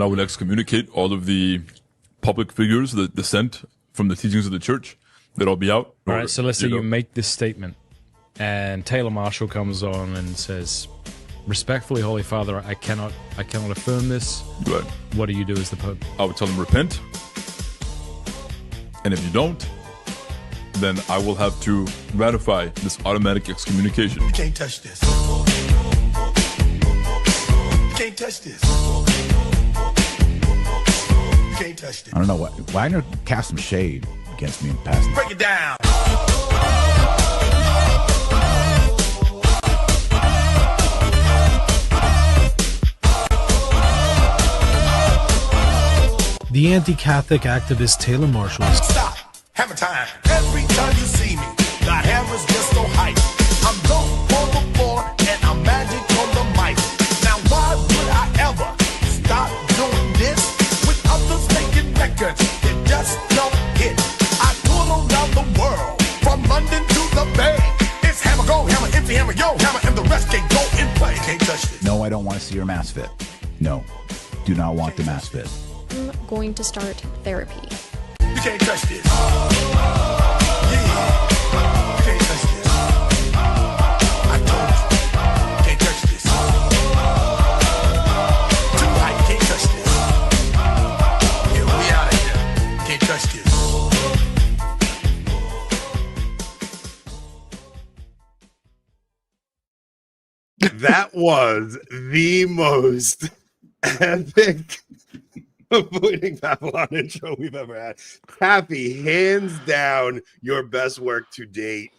I would excommunicate all of the public figures that dissent from the teachings of the church. They'd all be out. All right, so let's say you make this statement, and Taylor Marshall comes on and says, "Respectfully, Holy Father, I cannot affirm this." Right. What do you do as the Pope? I would tell them repent, and if you don't, then I will have to ratify this automatic excommunication. You can't touch this. You can't touch this. You can't touch this. I don't know why not cast some shade against me in passing. Break it down. The anti-Catholic activist Taylor Marshall. Stop. Hammer time. Every time you see me, the hammer's just so hype. I'm dope on the floor and I'm magic on the mic. Now why would I ever stop doing this with others making records that just don't hit? I tour around the world, from London to the Bay. It's hammer, go, hammer, empty hammer, yo, hammer, and the rest can go in play. Can't touch this. No, I don't want to see your mass fit. No, do not want the mass fit. I'm going to start therapy. You can't touch this. Yeah. You can't touch this. I told you. You can't touch this. Too high. You can't touch this. Yeah, we out of here. You can't touch this. That was the most epic Avoiding Babylon intro we've ever had. Taffy, hands down, your best work to date.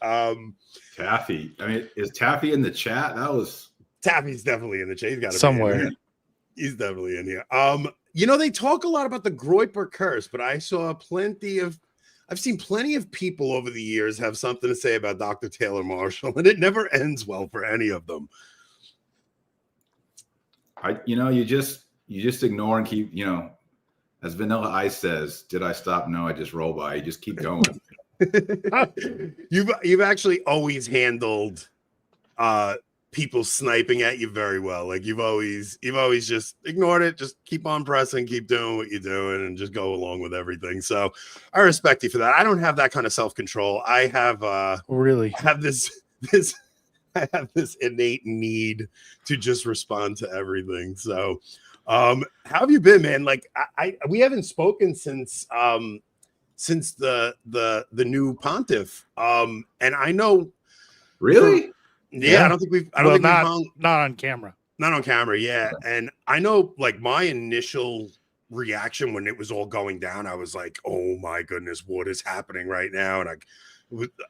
Taffy. I mean, is Taffy in the chat? Taffy's definitely in the chat. He's got to somewhere. He's definitely in here. You know, they talk a lot about the Groyper curse, but I've seen plenty of people over the years have something to say about Dr. Taylor Marshall, and it never ends well for any of them. You just ignore and keep, as Vanilla Ice says, did I stop? No, I just roll by. You just keep going. You've actually always handled people sniping at you very well. Like you've always just ignored it, just keep on pressing, keep doing what you're doing, and just go along with everything. So I respect you for that. I don't have that kind of self-control. I have really have this I have this innate need to just respond to everything. So how have you been, man? Like we haven't spoken since the new pontiff. And I know really. Yeah, I don't think we've not on camera. Not on camera, yeah. And I know like my initial reaction when it was all going down, I was like, oh my goodness, what is happening right now? And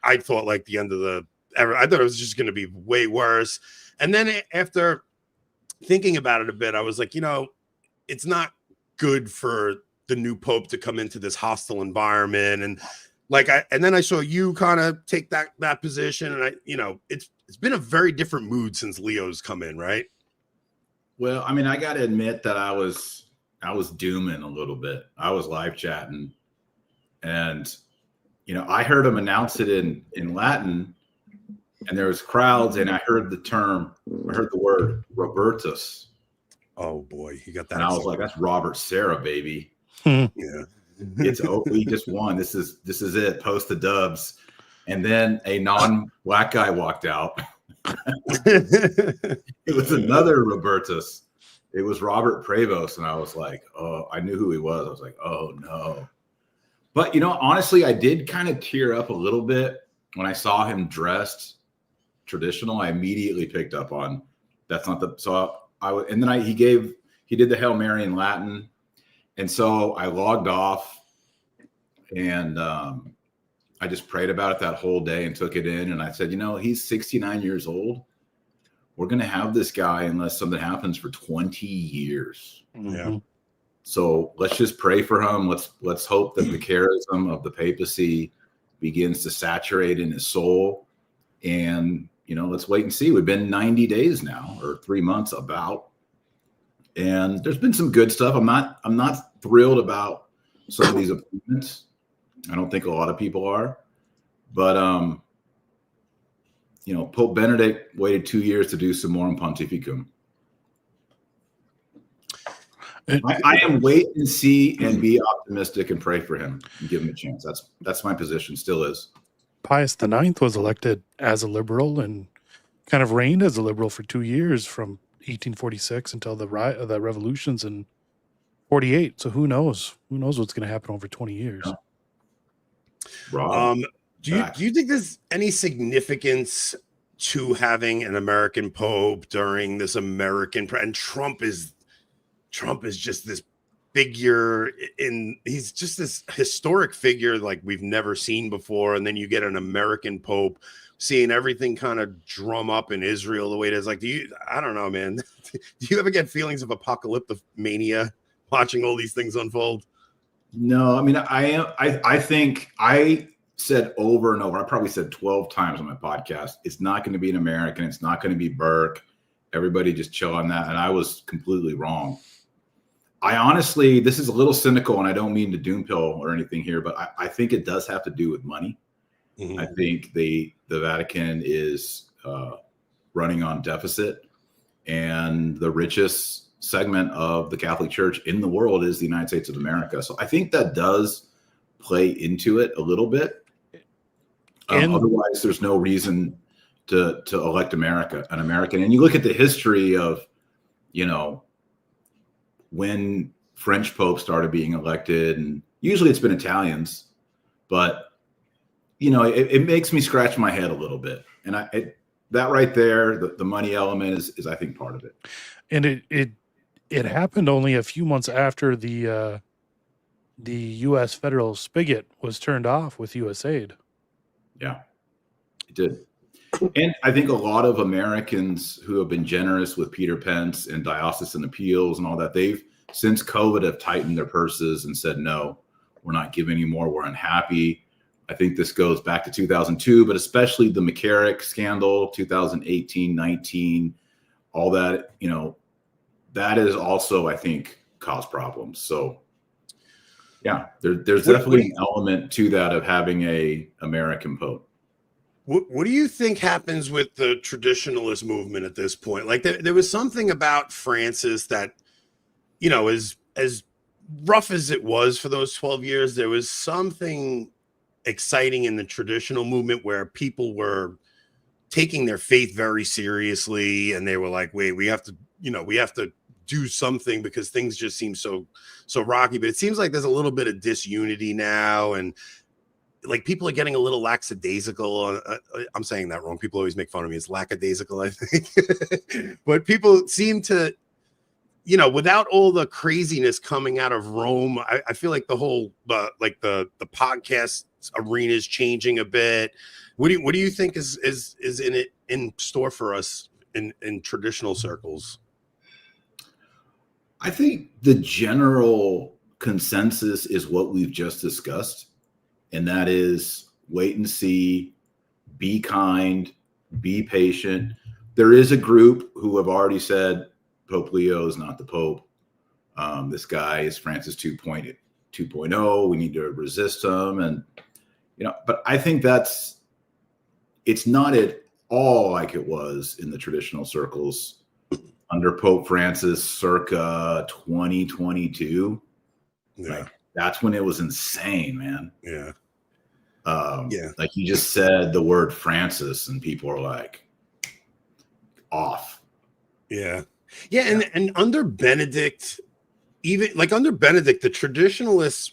I thought like the end of I thought it was just going to be way worse. And then after thinking about it a bit, I was like, it's not good for the new pope to come into this hostile environment. And and then I saw you kind of take that position, and it's been a very different mood since Leo's come in, right? Well, I mean, I got to admit that I was dooming a little bit. I was live chatting, and I heard him announce it in Latin, and there was crowds, and I heard the word Robertus. Oh boy, he got that. And I was like, that's Robert Sarah, baby. Yeah. We just won. This is it. Post the dubs. And then a non-black guy walked out. It was another Robertus. It was Robert Prevost. And I was like, oh, I knew who he was. I was like, oh no. But honestly, I did kind of tear up a little bit when I saw him dressed traditional. I immediately picked up on that's not and then he did the Hail Mary in Latin. And so I logged off, and I just prayed about it that whole day and took it in. And I said, he's 69 years old. We're going to have this guy unless something happens for 20 years. Yeah. So let's just pray for him. Let's hope that the charism of the papacy begins to saturate in his soul. And, let's wait and see. We've been 90 days now, or 3 months about. And there's been some good stuff. I'm not thrilled about some of these appointments. I don't think a lot of people are. But Pope Benedict waited 2 years to do some more in Pontificum. I am wait and see and be optimistic and pray for him and give him a chance. That's my position, still is. Pius IX was elected as a liberal and kind of reigned as a liberal for 2 years from 1846 until the revolutions in 48. So who knows? Who knows what's going to happen over 20 years? Rob, do you think there's any significance to having an American pope during this American and Trump is just this figure he's just this historic figure like we've never seen before, and then you get an American pope seeing everything kind of drum up in Israel the way it is. Like, I don't know, man. Do you ever get feelings of apocalyptic mania watching all these things unfold? No, I mean, I think I said over and over, I probably said 12 times on my podcast, it's not going to be an American. It's not going to be Burke. Everybody just chill on that. And I was completely wrong. I honestly, this is a little cynical and I don't mean to doom pill or anything here, but I think it does have to do with money. Mm-hmm. I think the Vatican is running on deficit, and the richest segment of the Catholic Church in the world is the United States of America. So I think that does play into it a little bit. Otherwise, there's no reason to elect an American. And you look at the history of, when French popes started being elected, and usually it's been Italians, but it makes me scratch my head a little bit. And that right there, the money element is I think part of it. And it happened only a few months after the U.S. federal spigot was turned off with U.S. aid. Yeah, it did. And I think a lot of Americans who have been generous with Peter Pence and diocesan appeals and all that, they've since COVID have tightened their purses and said, no, we're not giving anymore. We're unhappy. I think this goes back to 2002, but especially the McCarrick scandal, 2018, 19, all that, that is also, I think, caused problems. So, yeah, there's definitely an element to that of having a American pope. What do you think happens with the traditionalist movement at this point? Like there was something about Francis that, as rough as it was for those 12 years, there was something exciting in the traditional movement where people were taking their faith very seriously, and they were like, wait, we have to do something because things just seem so rocky. But it seems like there's a little bit of disunity now, and like people are getting a little lackadaisical. I'm saying that wrong. People always make fun of me. It's lackadaisical, I think. But people seem to, without all the craziness coming out of Rome, I feel like the whole the podcast arena is changing a bit. What do you think is in store for us in traditional circles? I think the general consensus is what we've just discussed, and that is wait and see, be kind, be patient. There is a group who have already said Pope Leo is not the Pope. This guy is Francis 2.0. We need to resist him. And, but I think it's not at all like it was in the traditional circles under Pope Francis circa 2022. Yeah. Like, that's when it was insane, man. Yeah. Like you just said the word Francis and people are like off. Yeah. Yeah. And under Benedict, the traditionalists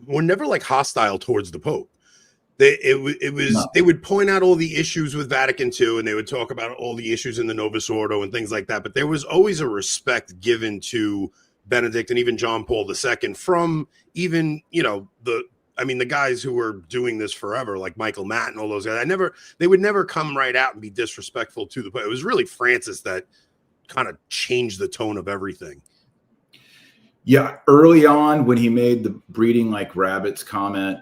were never like hostile towards the Pope. They would point out all the issues with Vatican II, and they would talk about all the issues in the Novus Ordo and things like that. But there was always a respect given to Benedict and even John Paul II from even, the guys who were doing this forever, like Michael Matt and all those guys. They would never come right out and be disrespectful to the Pope. It was really Francis that kind of changed the tone of everything. Yeah. Early on when he made the breeding like rabbits comment,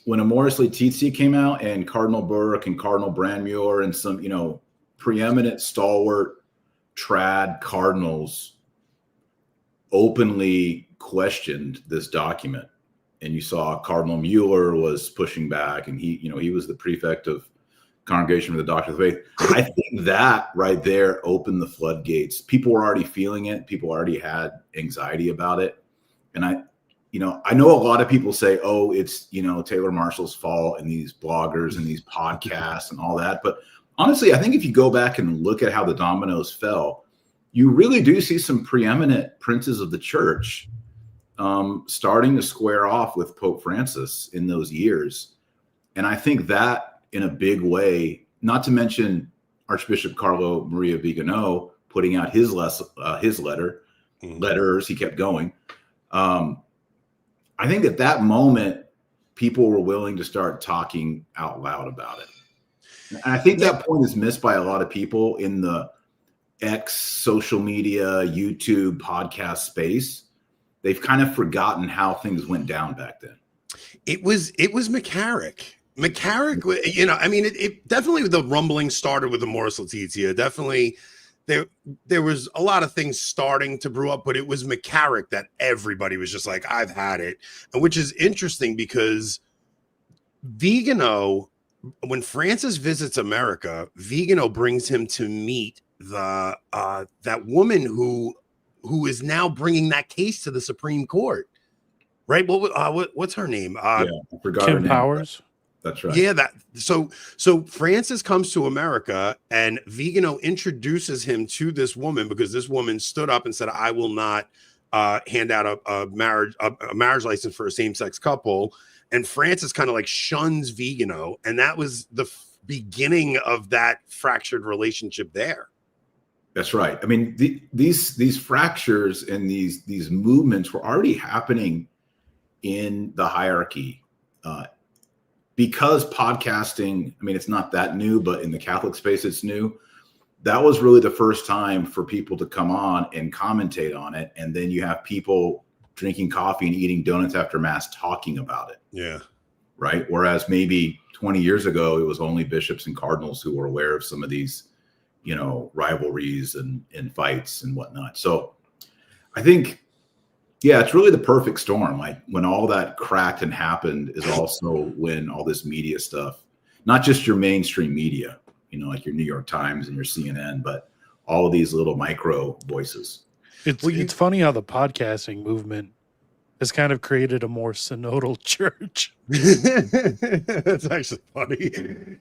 when Amoris Laetitia came out and Cardinal Burke and Cardinal Brandmuir and some, preeminent stalwart trad cardinals openly questioned this document. And you saw Cardinal Mueller was pushing back, and he was the prefect of Congregation for the Doctrine of the Faith. I think that right there opened the floodgates. People were already feeling it. People already had anxiety about it. And I know a lot of people say, oh, it's, Taylor Marshall's fault and these bloggers and these podcasts and all that. But honestly, I think if you go back and look at how the dominoes fell, you really do see some preeminent princes of the church starting to square off with Pope Francis in those years. And I think that in a big way, not to mention Archbishop Carlo Maria Vigano putting out his letters, he kept going. I think at that moment, people were willing to start talking out loud about it. And I think that point is missed by a lot of people in the X social media, YouTube, podcast space. They've kind of forgotten how things went down back then. It was McCarrick. It definitely, the rumbling started with the Amoris Laetitia. Definitely, there was a lot of things starting to brew up, but it was McCarrick that everybody was just like, I've had it. And which is interesting because Vigano, when Francis visits America, Vigano brings him to meet the that woman who is now bringing that case to the Supreme Court. Right? What's her name? I forgot Kim her name. Powers. That's right. Yeah, so Francis comes to America and Vigano introduces him to this woman because this woman stood up and said, I will not hand out a marriage license for a same-sex couple. And Francis kind of like shuns Vigano. And that was the beginning of that fractured relationship there. That's right. I mean, these fractures and these movements were already happening in the hierarchy. Because podcasting, I mean, it's not that new, but in the Catholic space, it's new. That was really the first time for people to come on and commentate on it. And then you have people drinking coffee and eating donuts after Mass talking about it. Yeah. Right. Whereas maybe 20 years ago, it was only bishops and cardinals who were aware of some of these, rivalries and fights and whatnot. So I think, yeah, it's really the perfect storm. Like when all that cracked and happened is also when all this media stuff, not just your mainstream media, like your New York Times and your CNN, but all of these little micro voices. It's funny how the podcasting movement has kind of created a more synodal church. That's actually funny.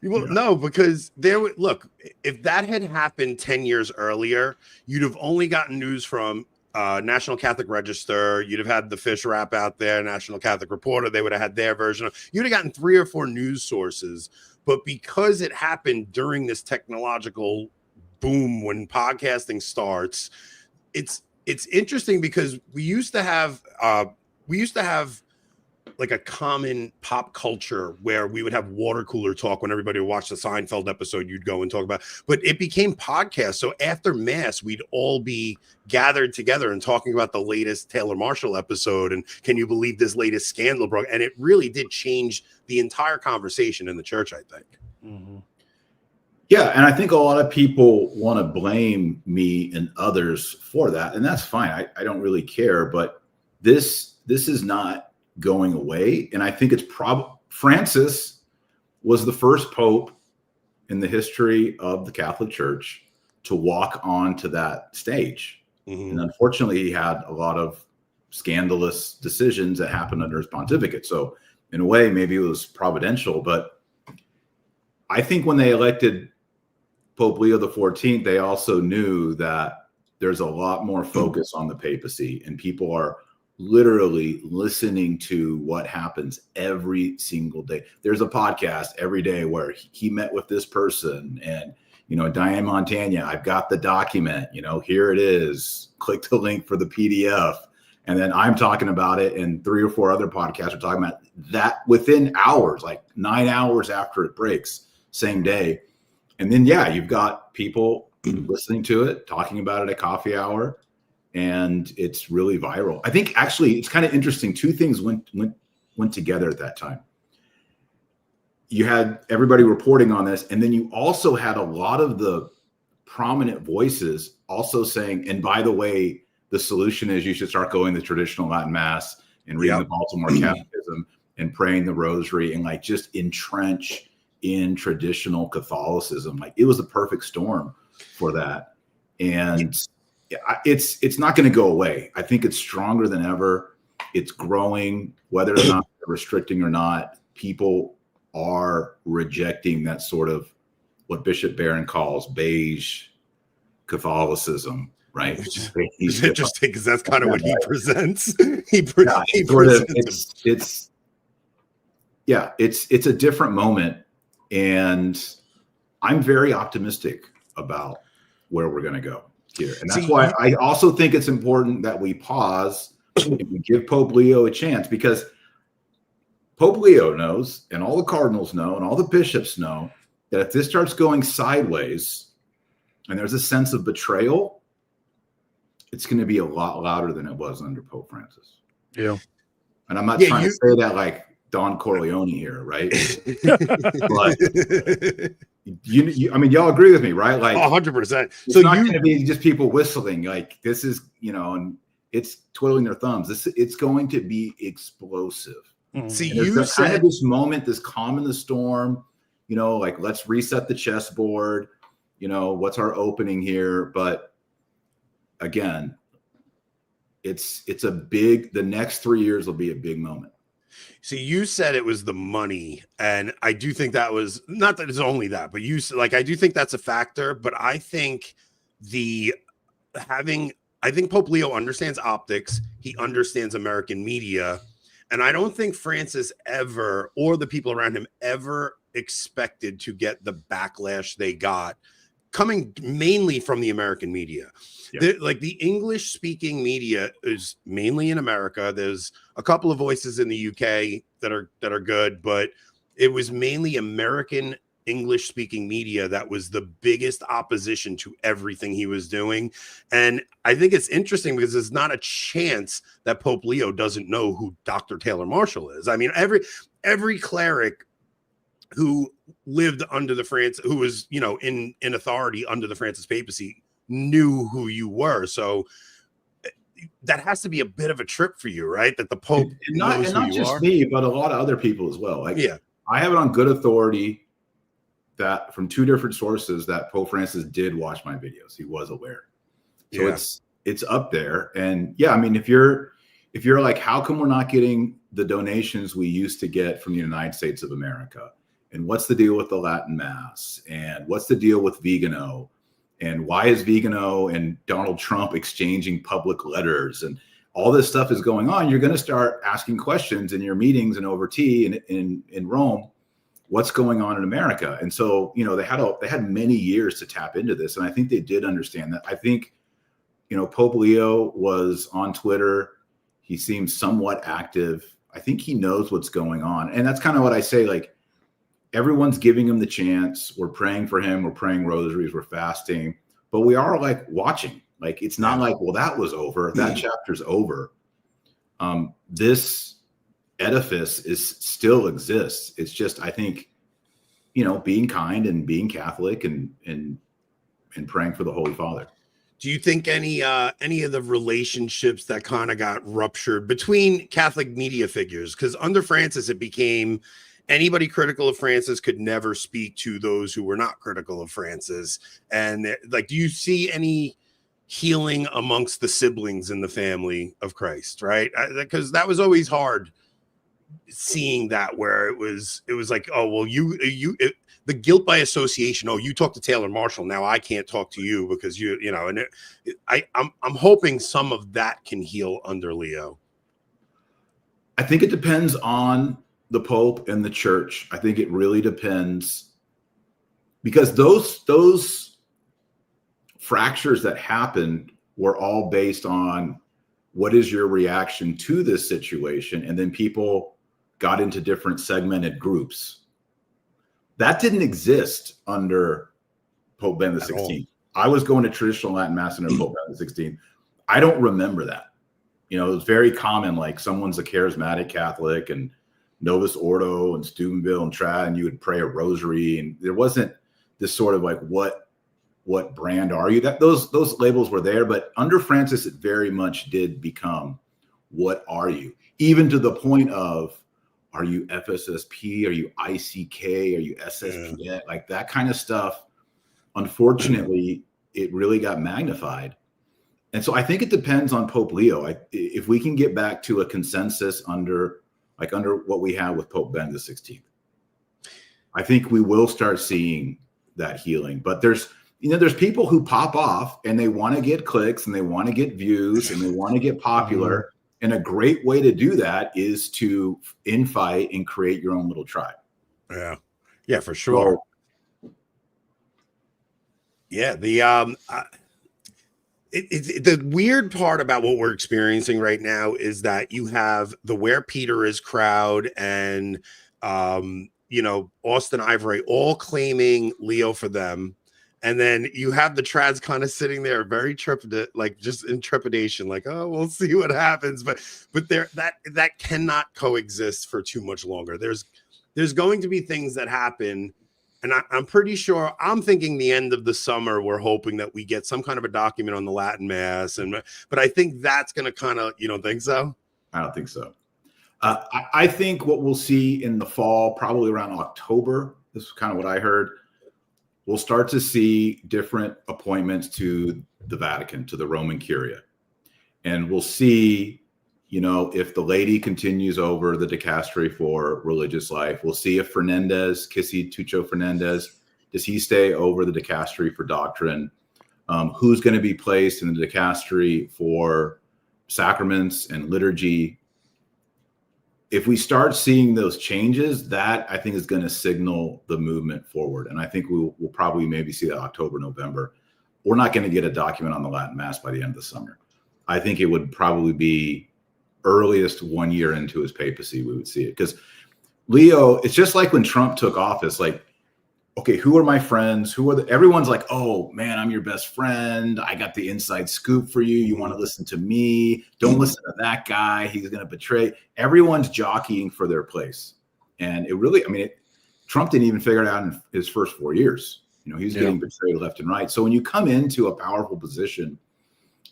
No, because if that had happened 10 years earlier, you'd have only gotten news from National Catholic Register. You'd have had the Fish Wrap out there, National Catholic Reporter. They would have had their version. You'd have gotten 3 or 4 news sources. But because it happened during this technological boom when podcasting starts, it's interesting because we used to have like a common pop culture where we would have water cooler talk when everybody would watch the Seinfeld episode. You'd go and talk about, but it became podcast. So after Mass, we'd all be gathered together and talking about the latest Taylor Marshall episode. And can you believe this latest scandal broke? And it really did change the entire conversation in the church, I think. Mm-hmm. Yeah. And I think a lot of people want to blame me and others for that. And that's fine. I don't really care, but this is not going away. And I think it's Francis was the first pope in the history of the Catholic Church to walk onto that stage. Mm-hmm. And unfortunately, he had a lot of scandalous decisions that happened under his pontificate. So in a way, maybe it was providential, but I think when they elected Pope Leo XIV, they also knew that there's a lot more focus on the papacy, and people are literally listening to what happens every single day. There's a podcast every day where he met with this person and, Diane Montagna, I've got the document, here it is, click the link for the PDF. And then I'm talking about it and 3 or 4 other podcasts are talking about that within hours, like 9 hours after it breaks, same day. And then, you've got people listening to it, talking about it at coffee hour. And it's really viral. I think actually it's kind of interesting. 2 things went together at that time. You had everybody reporting on this, and then you also had a lot of the prominent voices also saying, and by the way, the solution is you should start going the traditional Latin Mass and reading the Baltimore Catechism and praying the Rosary and like just entrench in traditional Catholicism. Like, it was the perfect storm for that. And it's not going to go away. I think it's stronger than ever. It's growing, whether or not they're restricting or not. People are rejecting that sort of what Bishop Barron calls beige Catholicism, right? He's interesting because that's kind of what he presents. It's a different moment, and I'm very optimistic about where we're going to go here. And that's why I also think it's important that we pause and we give Pope Leo a chance, because Pope Leo knows, and all the cardinals know, and all the bishops know, that if this starts going sideways and there's a sense of betrayal, it's going to be a lot louder than it was under Pope Francis. Yeah. And I'm not trying to say that like Don Corleone here, right? But I mean, y'all agree with me, right? Like 100%. It's not going to be just people whistling. Like, this is, and it's twiddling their thumbs. It's going to be explosive. See, you said kind of this moment, this calm in the storm, like, let's reset the chessboard. What's our opening here? But again, the next 3 years will be a big moment. See, you said it was the money, and I do think that was, not that it's only that, but I do think that's a factor. But I think I think Pope Leo understands optics. He understands American media. And I don't think Francis ever, or the people around him ever, expected to get the backlash they got, coming mainly from the American media. Yeah. The English speaking media is mainly in America. There's a couple of voices in the UK that are good, but it was mainly American English speaking media that was the biggest opposition to everything he was doing. And I think it's interesting because there's not a chance that Pope Leo doesn't know who Dr. Taylor Marshall is. I mean, every cleric who lived under who was, in authority under the Francis papacy knew who you were. So that has to be a bit of a trip for you, right? That the Pope knows who not you just are. me, but a lot of other people as well. Like, yeah, I have it on good authority that from two different sources that Pope Francis did watch my videos. He was aware. So it's up there. And yeah, I mean, if you're like, how come we're not getting the donations we used to get from the United States of America? And what's the deal with the Latin Mass? And what's the deal with Vigano? And why is Vigano and Donald Trump exchanging public letters? And all this stuff is going on. You're going to start asking questions in your meetings and over tea in Rome. What's going on in America? And so, they had many years to tap into this. And I think they did understand that. I think, Pope Leo was on Twitter. He seems somewhat active. I think he knows what's going on. And that's kind of what I say, like, everyone's giving him the chance. We're praying for him. We're praying rosaries. We're fasting. But we are, like, watching. Like, it's not like, well, that was over. That chapter's over. This edifice still exists. It's just, I think, being kind and being Catholic and praying for the Holy Father. Do you think any of the relationships that kind of got ruptured between Catholic media figures? Because under Francis, it became anybody critical of Francis could never speak to those who were not critical of Francis. And like, do you see any healing amongst the siblings in the family of Christ? Right, because that was always hard. Seeing that, where it was like, oh well, the guilt by association. Oh, you talk to Taylor Marshall, now I can't talk to you because and I'm hoping some of that can heal under Leo. I think it depends on the Pope and the Church. I think it really depends, because those fractures that happened were all based on what is your reaction to this situation, and then people got into different segmented groups. That didn't exist under Pope Benedict XVI. I was going to traditional Latin Mass under Pope Benedict XVI. I don't remember that. It was very common, like someone's a charismatic Catholic and Novus Ordo and Steubenville and Trad, and you would pray a rosary, and there wasn't this sort of like, what brand are you? That those labels were there, but under Francis, it very much did become, what are you? Even to the point of, are you FSSP? Are you ICK? Are you SSP? Yeah. Like that kind of stuff. Unfortunately, it really got magnified. And so I think it depends on Pope Leo. If we can get back to a consensus under what we have with Pope Ben the 16th, I think we will start seeing that healing. But there's people who pop off and they want to get clicks and they want to get views and they want to get popular. And a great way to do that is to infight and create your own little tribe. Yeah. Yeah, for sure. So, yeah. The weird part about what we're experiencing right now is that you have the Where Peter Is crowd and, Austin Ivory all claiming Leo for them. And then you have the trads kind of sitting there very just in trepidation, like, oh, we'll see what happens. But that cannot coexist for too much longer. There's going to be things that happen. And I'm pretty sure, I'm thinking the end of the summer, we're hoping that we get some kind of a document on the Latin Mass. But I think that's going to kind of, you don't think so? I don't think so. I think what we'll see in the fall, probably around October, this is kind of what I heard, we'll start to see different appointments to the Vatican, to the Roman Curia. And we'll see, if the lady continues over the dicastery for religious life. We'll see if Kissy Tucho Fernandez, does he stay over the dicastery for doctrine? Who's going to be placed in the dicastery for sacraments and liturgy? If we start seeing those changes, that I think is going to signal the movement forward. And I think we'll probably maybe see that October, November. We're not going to get a document on the Latin Mass by the end of the summer. I think it would probably be earliest 1 year into his papacy, we would see it. Because Leo, it's just like when Trump took office, like, okay, who are my friends? Everyone's like, oh man, I'm your best friend. I got the inside scoop for you. You want to listen to me? Don't listen to that guy. He's going to betray. Everyone's jockeying for their place. And Trump didn't even figure it out in his first 4 years. He's getting betrayed left and right. So when you come into a powerful position,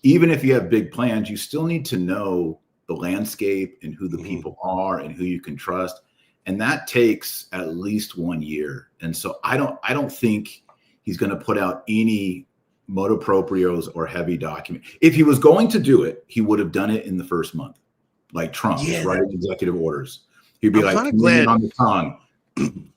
even if you have big plans, you still need to know the landscape and who the people are and who you can trust. And that takes at least 1 year. And so I don't think he's going to put out any motu proprios or heavy document. If he was going to do it, he would have done it in the first month, like Trump, writing executive orders. He'd be like, glad on the tongue,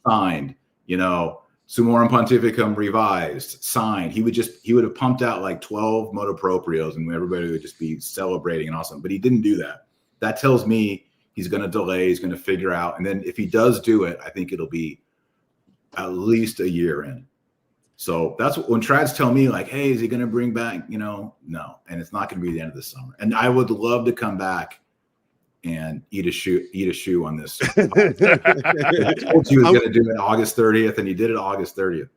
signed, Summorum Pontificum revised, signed. He would have pumped out like 12 motu proprios and everybody would just be celebrating and awesome. But he didn't do that. That tells me he's going to delay. He's going to figure out. And then if he does do it, I think it'll be at least a year in. So that's when trads tell me like, hey, is he going to bring back, no. And it's not going to be the end of the summer. And I would love to come back and eat a shoe on this. I told you he was going to do it August 30th and he did it August 30th.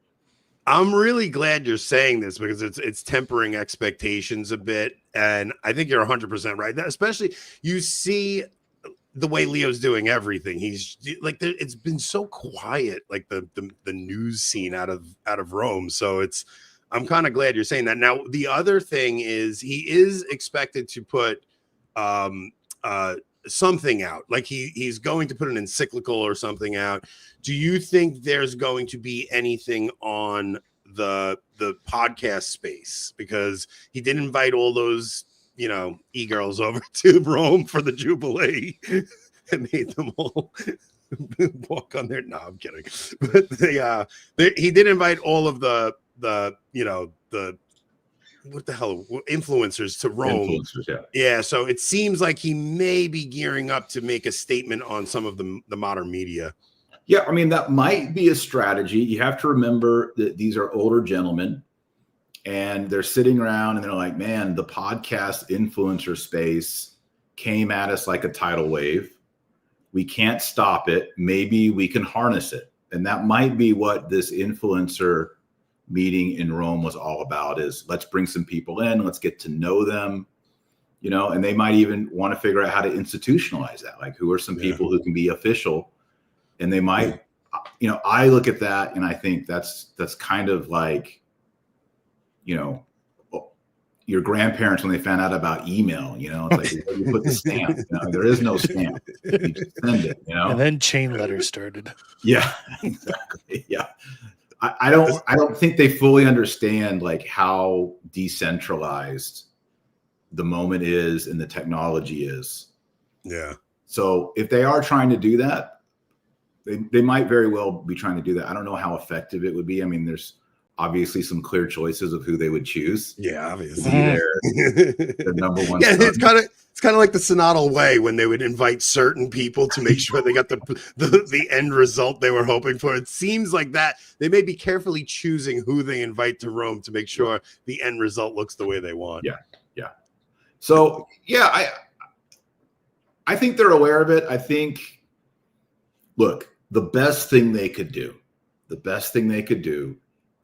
I'm really glad you're saying this because it's tempering expectations a bit. And I think you're 100% right. Especially you see the way Leo's doing everything. He's like, it's been so quiet, like the news scene out of Rome. So I'm kind of glad you're saying that. Now, the other thing is he is expected to put something out, like he's going to put an encyclical or something out. Do you think there's going to be anything on the podcast space? Because he did invite all those e-girls over to Rome for the Jubilee and made them all walk on their. No, I'm kidding. But he did invite all of the what the hell influencers to Rome. Yeah. So it seems like he may be gearing up to make a statement on some of the modern media. Yeah, that might be a strategy. You have to remember that these are older gentlemen. And they're sitting around and they're like, man, the podcast influencer space came at us like a tidal wave. We can't stop it. Maybe we can harness it. And that might be what this influencer meeting in Rome was all about, is let's bring some people in, let's get to know them, and they might even want to figure out how to institutionalize that. Like, who are some people who can be official? And they might, I look at that and I think that's kind of like, your grandparents when they found out about email. You know, it's like you put the stamp. You know, there is no stamp. You just send it. You know, And then chain letters started. yeah, exactly. Yeah. I don't think they fully understand like how decentralized the moment is and the technology is. Yeah. So if they are trying to do that, they might very well be trying to do that. I don't know how effective it would be. I mean, there's obviously some clear choices of who they would choose. Yeah, obviously. Their number one. Yeah, son. it's kind of like the synodal way when they would invite certain people to make sure they got the end result they were hoping for. It seems like that they may be carefully choosing who they invite to Rome to make sure the end result looks the way they want. Yeah. So yeah, I think they're aware of it. I think, look, the best thing they could do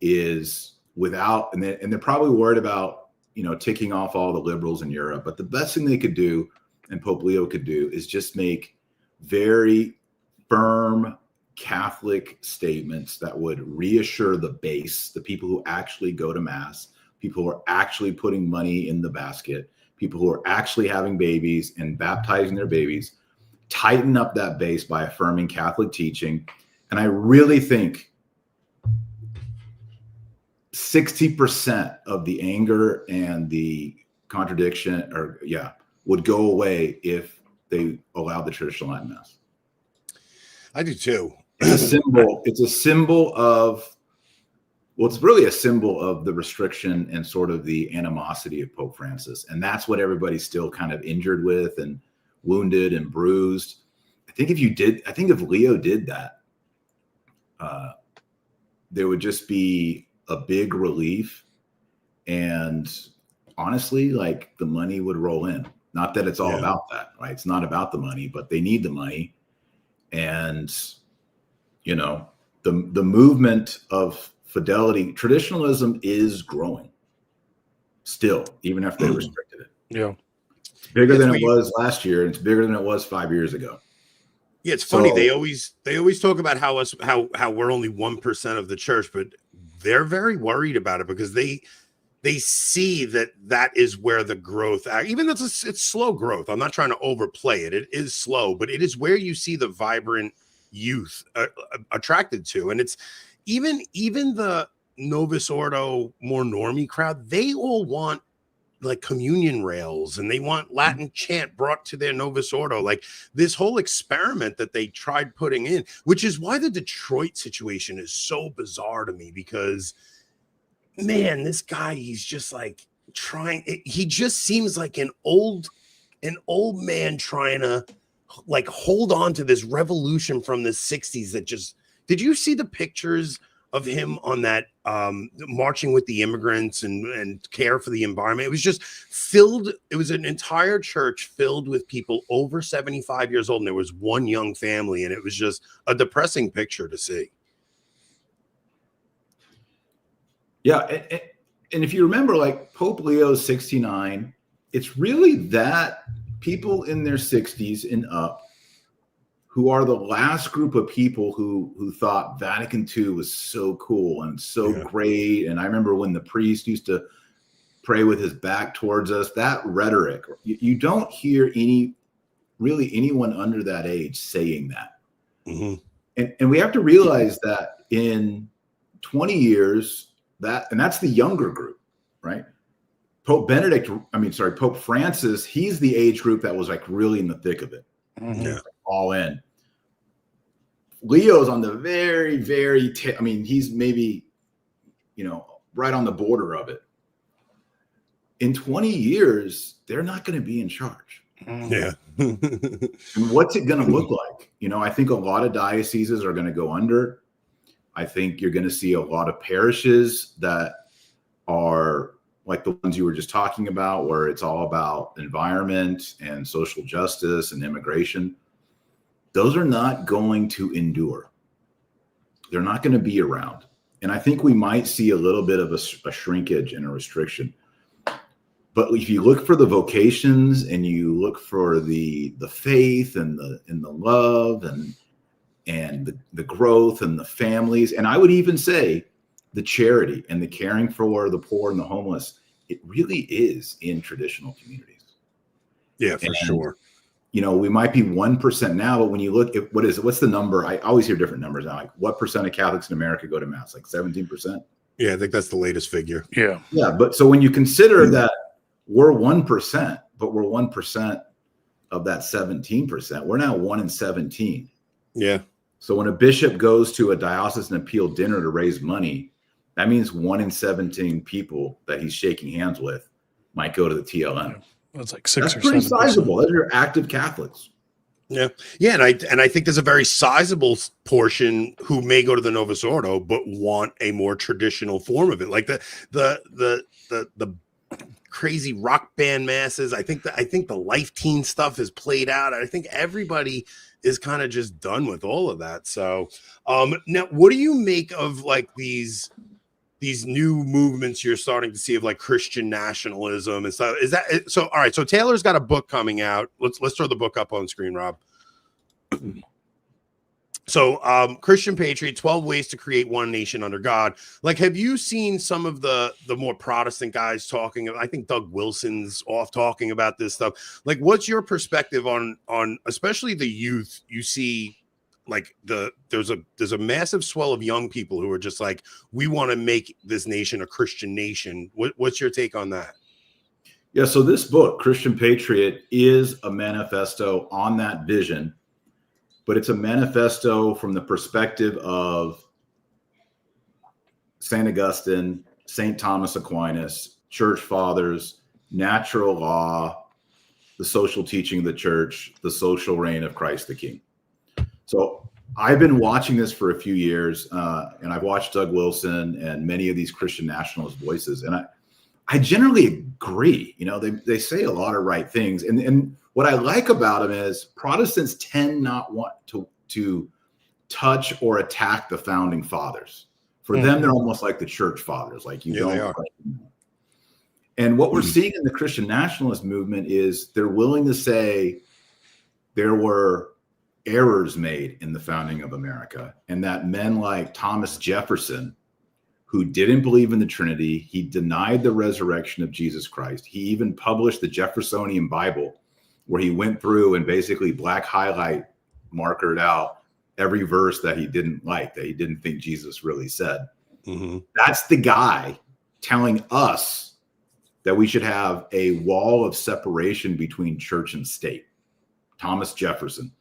is without, and they're probably worried about, you know, ticking off all the liberals in Europe, but the best thing they could do, and Pope Leo could do, is just make very firm Catholic statements that would reassure the base, the people who actually go to mass, people who are actually putting money in the basket, people who are actually having babies and baptizing their babies, tighten up that base by affirming Catholic teaching. And I really think 60% of the anger and the contradiction would go away if they allowed the traditional Latin Mass. I do too. It's a symbol of, well, it's really a symbol of the restriction and sort of the animosity of Pope Francis. And that's what everybody's still kind of injured with and wounded and bruised. I think if Leo did that, there would just be a big relief. And honestly, like the money would roll in. Not that it's all about that, right? It's not about the money, but they need the money. And, you know, the movement of fidelity, traditionalism is growing still, even after they restricted it. Yeah. It's bigger than it was last year, and it's bigger than it was 5 years ago. Yeah, it's funny. They always talk about how we're only 1% of the church, but they're very worried about it because they see that is where the growth, even though it's slow growth. I'm not trying to overplay it. It is slow, but it is where you see the vibrant youth attracted to. And it's even the Novus Ordo, more normie crowd, they all want like communion rails and they want Latin chant brought to their Novus Ordo. Like this whole experiment that they tried putting in, which is why the Detroit situation is so bizarre to me, because man, this guy, he's just like he just seems like an old man trying to like hold on to this revolution from the 60s that just, did you see the pictures of him on that marching with the immigrants and care for the environment? It was just filled. It was an entire church filled with people over 75 years old. And there was one young family, and it was just a depressing picture to see. Yeah. And if you remember, like Pope Leo 69, it's really that people in their 60s and up who are the last group of people who thought Vatican II was so cool and so great. And I remember when the priest used to pray with his back towards us, that rhetoric, you don't hear anyone under that age saying that. Mm-hmm. And we have to realize that in 20 years, that's the younger group, right? Pope Francis, he's the age group that was like really in the thick of it. Mm-hmm. All in. Leo's on the very, very, he's maybe, right on the border of it. In 20 years, they're not going to be in charge. Yeah. And what's it going to look like? I think a lot of dioceses are going to go under. I think you're going to see a lot of parishes that are like the ones you were just talking about, where it's all about environment and social justice and immigration. Those are not going to endure. They're not going to be around. And I think we might see a little bit of a shrinkage and a restriction. But if you look for the vocations and you look for the faith and the love and the growth and the families, and I would even say the charity and the caring for the poor and the homeless, it really is in traditional communities. Yeah, for sure. You know, we might be 1% now, but when you look at what's the number? I always hear different numbers now. Like, what percent of Catholics in America go to mass? Like 17%. Yeah, I think that's the latest figure. Yeah. Yeah, but so when you consider that we're 1%, but we're 1% of that 17%, we're now 1 in 17. Yeah. So when a bishop goes to a diocesan appeal dinner to raise money, that means 1 in 17 people that he's shaking hands with might go to the TLM. That's like 6 That's or pretty 7%. sizable. Those are active Catholics. Yeah, and I think there's a very sizable portion who may go to the Novus Ordo but want a more traditional form of it, like the crazy rock band masses. I think the Life Teen stuff is played out. I think everybody is kind of just done with all of that. So, now what do you make of like these new movements you're starting to see of like Christian nationalism and stuff? Is that so? All right. So Taylor's got a book coming out. Let's throw the book up on screen, Rob. So, Christian Patriot, 12 ways to create one nation under God. Like, have you seen some of the more Protestant guys talking? I think Doug Wilson's off talking about this stuff. Like, what's your perspective on especially the youth? You see, like there's a massive swell of young people who are just like, we want to make this nation a Christian nation. What's your take on that? Yeah, so this book, Christian Patriot, is a manifesto on that vision, but it's a manifesto from the perspective of St. Augustine, St. Thomas Aquinas, church fathers, natural law, the social teaching of the church, the social reign of Christ the King. So I've been watching this for a few years, and I've watched Doug Wilson and many of these Christian nationalist voices, and I generally agree. You know, they say a lot of right things, and what I like about them is Protestants tend not want to touch or attack the founding fathers. For them, they're almost like the church fathers, like you don't. They are. And what we're seeing in the Christian nationalist movement is they're willing to say there were errors made in the founding of America, and that men like Thomas Jefferson, who didn't believe in the Trinity, he denied the resurrection of Jesus Christ. He even published the Jeffersonian Bible, where he went through and basically black highlight markered out every verse that he didn't like, that he didn't think Jesus really said. That's the guy telling us that we should have a wall of separation between church and state. Thomas Jefferson.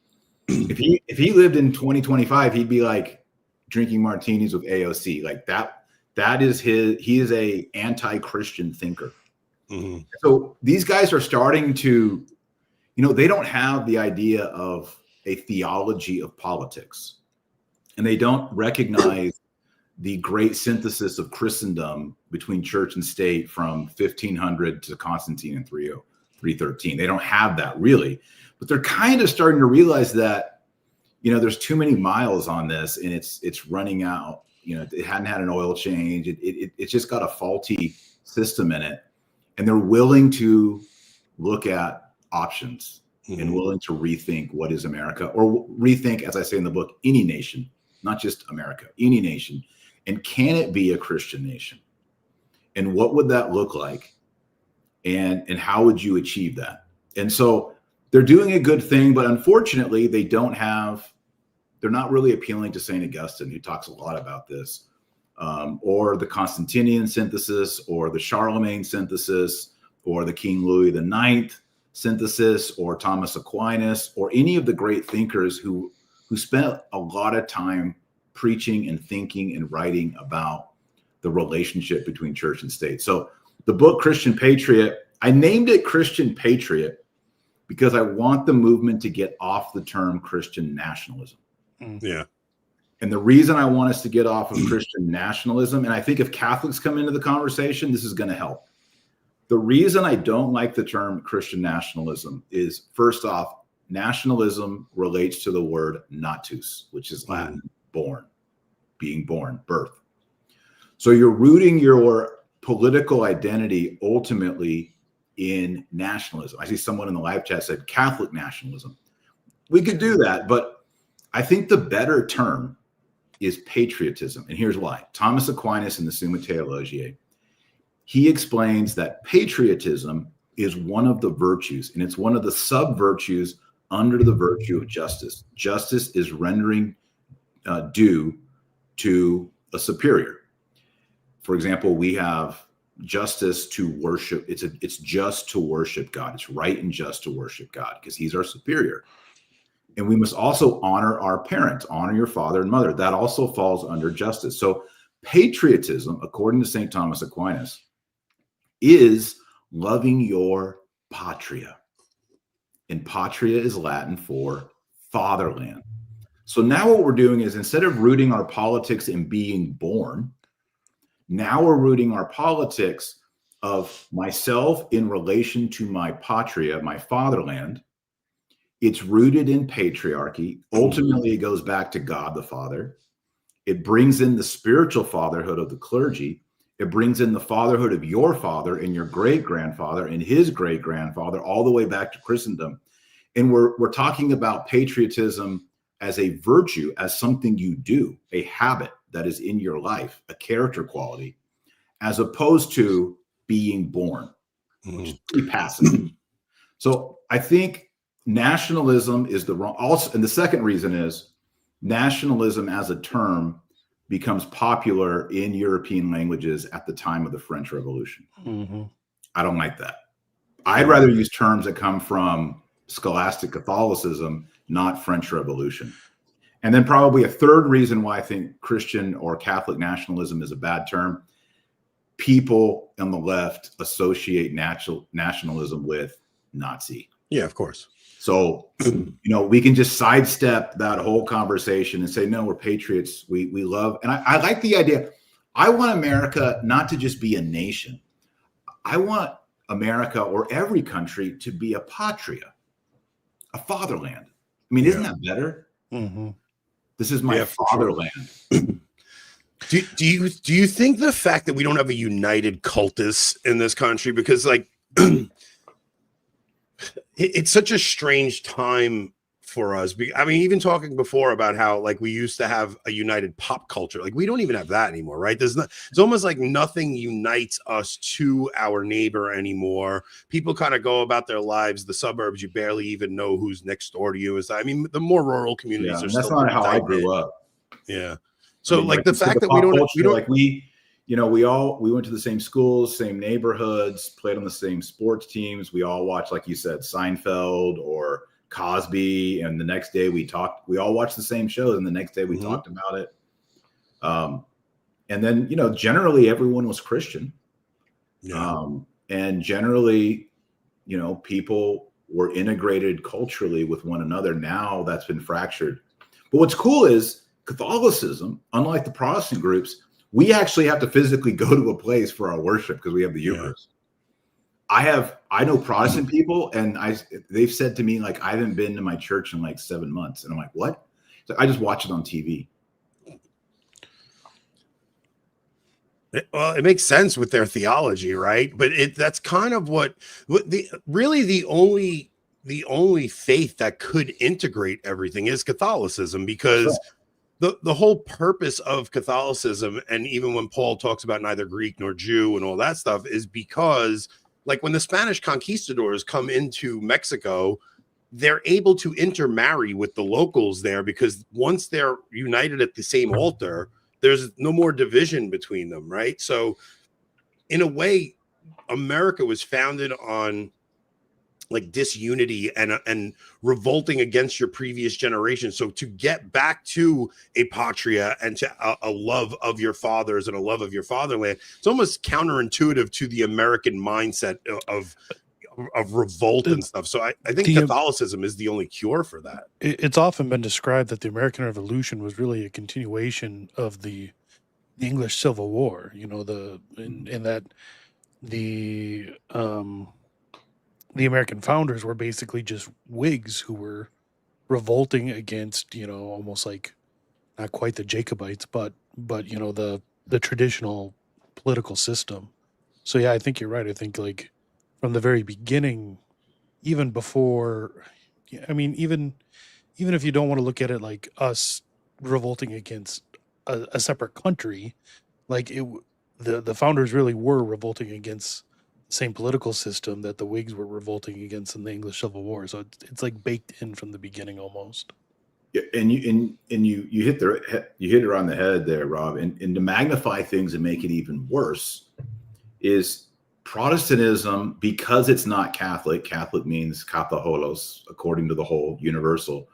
If he lived in 2025, he'd be like drinking martinis with AOC. Like that is he is a anti-Christian thinker. So these guys are starting to, you know, they don't have the idea of a theology of politics, and they don't recognize the great synthesis of Christendom between church and state from 1500 to Constantine in 313. They don't have that really. But they're kind of starting to realize that, you know, there's too many miles on this, and it's running out. You know, it hadn't had an oil change. It's just got a faulty system in it, and they're willing to look at options and willing to rethink what is America, or rethink, as I say in the book, any nation, not just America, any nation, and can it be a Christian nation, and what would that look like, and how would you achieve that? And so they're doing a good thing, but unfortunately, they're not really appealing to St. Augustine, who talks a lot about this, or the Constantinian synthesis, or the Charlemagne synthesis, or the King Louis IX synthesis, or Thomas Aquinas, or any of the great thinkers who spent a lot of time preaching and thinking and writing about the relationship between church and state. So the book Christian Patriot, I named it Christian Patriot because I want the movement to get off the term Christian nationalism. Yeah. And the reason I want us to get off of Christian nationalism, and I think if Catholics come into the conversation, this is going to help. The reason I don't like the term Christian nationalism is, first off, nationalism relates to the word natus, which is Latin, born, being born, birth. So you're rooting your political identity ultimately in nationalism. I see someone in the live chat said Catholic nationalism. We could do that, but I think the better term is patriotism. And here's why. Thomas Aquinas in the Summa Theologiae, he explains that patriotism is one of the virtues, and it's one of the sub-virtues under the virtue of justice. Justice is rendering due to a superior. For example, we have justice to worship. It's just to worship God. It's right and just to worship God because he's our superior. And we must also honor our parents, honor your father and mother. That also falls under justice. So patriotism, according to St. Thomas Aquinas, is loving your patria. And patria is Latin for fatherland. So now what we're doing is, instead of rooting our politics in being born, now we're rooting our politics of myself in relation to my patria, my fatherland. It's rooted in patriarchy. Ultimately, it goes back to God the Father. It brings in the spiritual fatherhood of the clergy. It brings in the fatherhood of your father and your great-grandfather and his great-grandfather, all the way back to Christendom. And we're talking about patriotism as a virtue, as something you do, a habit that is in your life, a character quality, as opposed to being born, which is pretty passive. So I think nationalism is the wrong. Also, and the second reason is nationalism as a term becomes popular in European languages at the time of the French Revolution. I don't like that. I'd rather use terms that come from scholastic Catholicism, not French Revolution. And then probably a third reason why I think Christian or Catholic nationalism is a bad term. People on the left associate nationalism with Nazi. Yeah, of course. So, we can just sidestep that whole conversation and say, no, we're patriots. We love, and I like the idea. I want America not to just be a nation. I want America, or every country, to be a patria, a fatherland. I mean, isn't that better? This is my fatherland. Do you think the fact that we don't have a united cultus in this country, because like it's such a strange time for us. I mean, even talking before about how like we used to have a united pop culture, like we don't even have that anymore, right? It's almost like nothing unites us to our neighbor anymore. People kind of go about their lives, the suburbs, you barely even know who's next door to you. I mean, the more rural communities are that's still not how I tight-knit. grew up. Yeah. So like the fact that we don't like we went to the same schools, same neighborhoods, played on the same sports teams. We all watched, like you said, Seinfeld or Cosby, and the next day we all watched the same shows, and the next day we talked about it. And then, generally everyone was Christian. And generally, people were integrated culturally with one another. Now that's been fractured. But what's cool is Catholicism, unlike the Protestant groups, we actually have to physically go to a place for our worship because we have the Eucharist. I know Protestant people, and they've said to me, like, I haven't been to my church in like 7 months. And I'm like, what? So I just watch it on TV. Well, it makes sense with their theology, right? But that's kind of what the only faith that could integrate everything is Catholicism, because the whole purpose of Catholicism, and even when Paul talks about neither Greek nor Jew and all that stuff, is because like when the Spanish conquistadors come into Mexico, they're able to intermarry with the locals there, because once they're united at the same altar, there's no more division between them, right? So in a way, America was founded on like disunity and revolting against your previous generation. So to get back to a patria and to a love of your fathers and a love of your fatherland, it's almost counterintuitive to the American mindset of revolt and stuff. So I think Catholicism is the only cure for that. It's often been described that the American Revolution was really a continuation of the English Civil War, in that the American founders were basically just Whigs who were revolting against, almost like not quite the Jacobites, but the traditional political system. So yeah, I think you're right. I think like from the very beginning, even before, even if you don't want to look at it like us revolting against a separate country, like the founders really were revolting against the same political system that the Whigs were revolting against in the English Civil War. So it's like baked in from the beginning almost. Yeah, and you hit it on the head there, Rob. And to magnify things and make it even worse is Protestantism, because it's not Catholic. Catholic means katholos, according to the whole universal.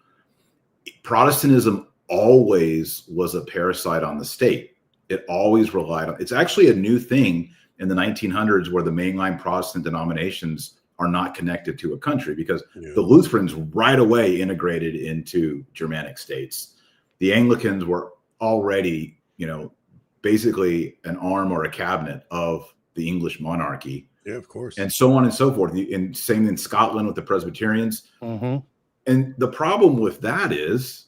Protestantism always was a parasite on the state. It always relied on. It's actually a new thing in the 1900s where the mainline Protestant denominations are not connected to a country, because the Lutherans right away integrated into Germanic states. The Anglicans were already, basically an arm or a cabinet of the English monarchy. Yeah, of course. And so on and so forth. And same in Scotland with the Presbyterians. Mm-hmm. And the problem with that is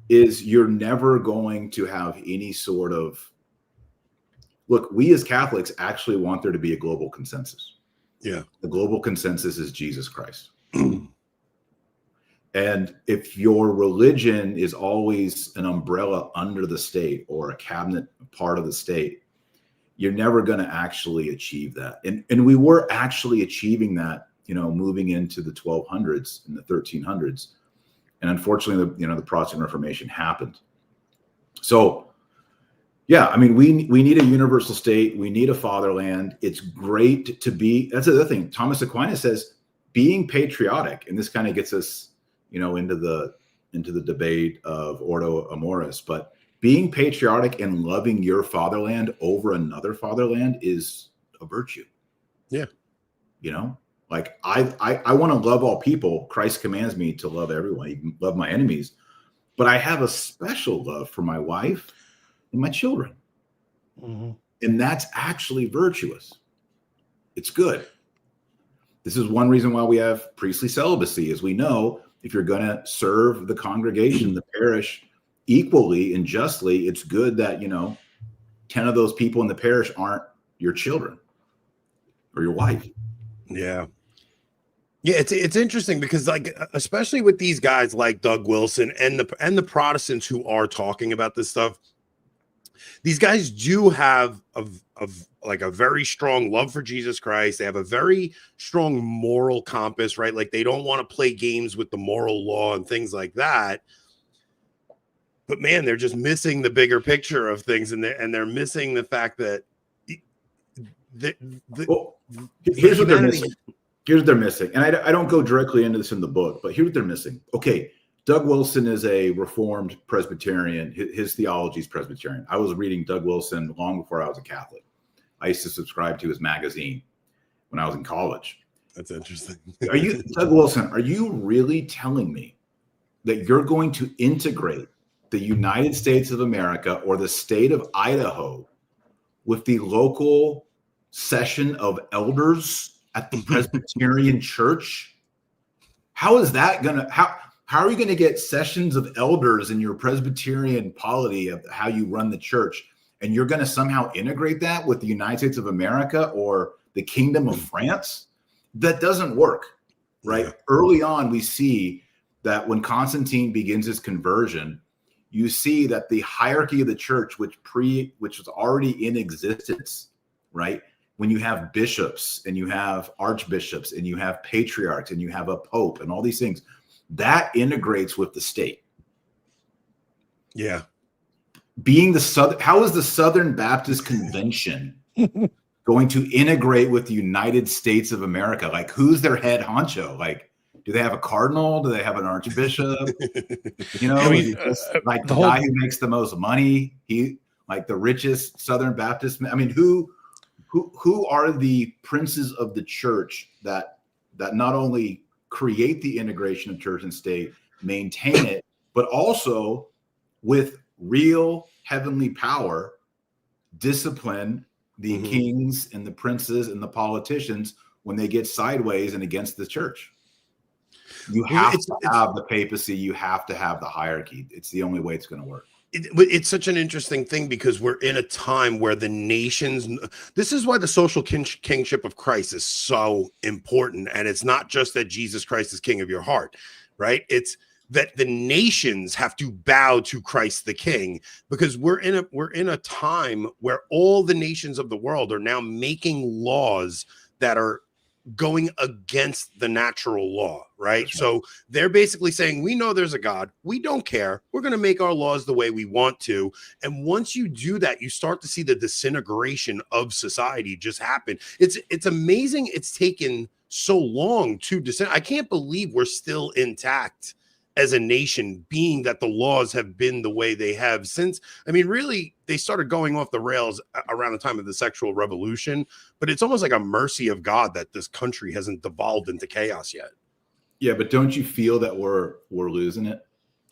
you're never going to have any sort of, look, we as Catholics actually want there to be a global consensus. Yeah. The global consensus is Jesus Christ. And if your religion is always an umbrella under the state or a cabinet part of the state, you're never going to actually achieve that. And we were actually achieving that, moving into the 1200s and the 1300s. And unfortunately, the Protestant Reformation happened. So, yeah, I mean, we need a universal state. We need a fatherland. It's great to be. That's the other thing. Thomas Aquinas says being patriotic, and this kind of gets us, into the debate of Ordo Amoris. But being patriotic and loving your fatherland over another fatherland is a virtue. Yeah, like I want to love all people. Christ commands me to love everyone, even love my enemies. But I have a special love for my wife and my children. Mm-hmm. And that's actually virtuous. It's good. This is one reason why we have priestly celibacy, is we know if you're going to serve the congregation, the parish equally and justly, it's good that, 10 of those people in the parish aren't your children or your wife. Yeah. Yeah, it's interesting because, like, especially with these guys like Doug Wilson and the Protestants who are talking about this stuff, these guys do have a very strong love for Jesus Christ. They have a very strong moral compass, right? Like, they don't want to play games with the moral law and things like that. But man, they're just missing the bigger picture of things, and they're missing the fact that here's what they're missing. Here's what they're missing. And I don't go directly into this in the book, but here's what they're missing. Okay, Doug Wilson is a Reformed Presbyterian. His theology is Presbyterian. I was reading Doug Wilson long before I was a Catholic. I used to subscribe to his magazine when I was in college. That's interesting. Doug Wilson, are you really telling me that you're going to integrate the United States of America or the state of Idaho with the local session of elders at the Presbyterian Church? How is that how are you going to get sessions of elders in your Presbyterian polity of how you run the church, and you're going to somehow integrate that with the United States of America or the Kingdom of France? That doesn't work, right? Yeah. Early on, we see that when Constantine begins his conversion, you see that the hierarchy of the church, which was already in existence, right? When you have bishops and you have archbishops and you have patriarchs and you have a pope and all these things, that integrates with the state. Yeah. How is the Southern Baptist Convention going to integrate with the United States of America? Like, who's their head honcho? Like, do they have a cardinal? Do they have an archbishop? Like the guy who makes the most money, like the richest Southern Baptist. I mean, who are the princes of the church that not only create the integration of church and state, maintain it, but also with real heavenly power, discipline the kings and the princes and the politicians when they get sideways and against the church? You have to have the papacy. You have to have the hierarchy. It's the only way it's going to work. It's such an interesting thing because we're in a time where the nations, this is why the social kingship of Christ is so important. And it's not just that Jesus Christ is king of your heart, right? It's that the nations have to bow to Christ the King, because we're in a time where all the nations of the world are now making laws that are going against the natural law, right? So they're basically saying, we know there's a God, we don't care, we're going to make our laws the way we want to. And once you do that, you start to see the disintegration of society just happen. It's amazing it's taken so long to I can't believe we're still intact as a nation, being that the laws have been the way they have since. I mean, really, they started going off the rails around the time of the sexual revolution, but it's almost like a mercy of God that this country hasn't devolved into chaos yet. Yeah, but don't you feel that we're losing it?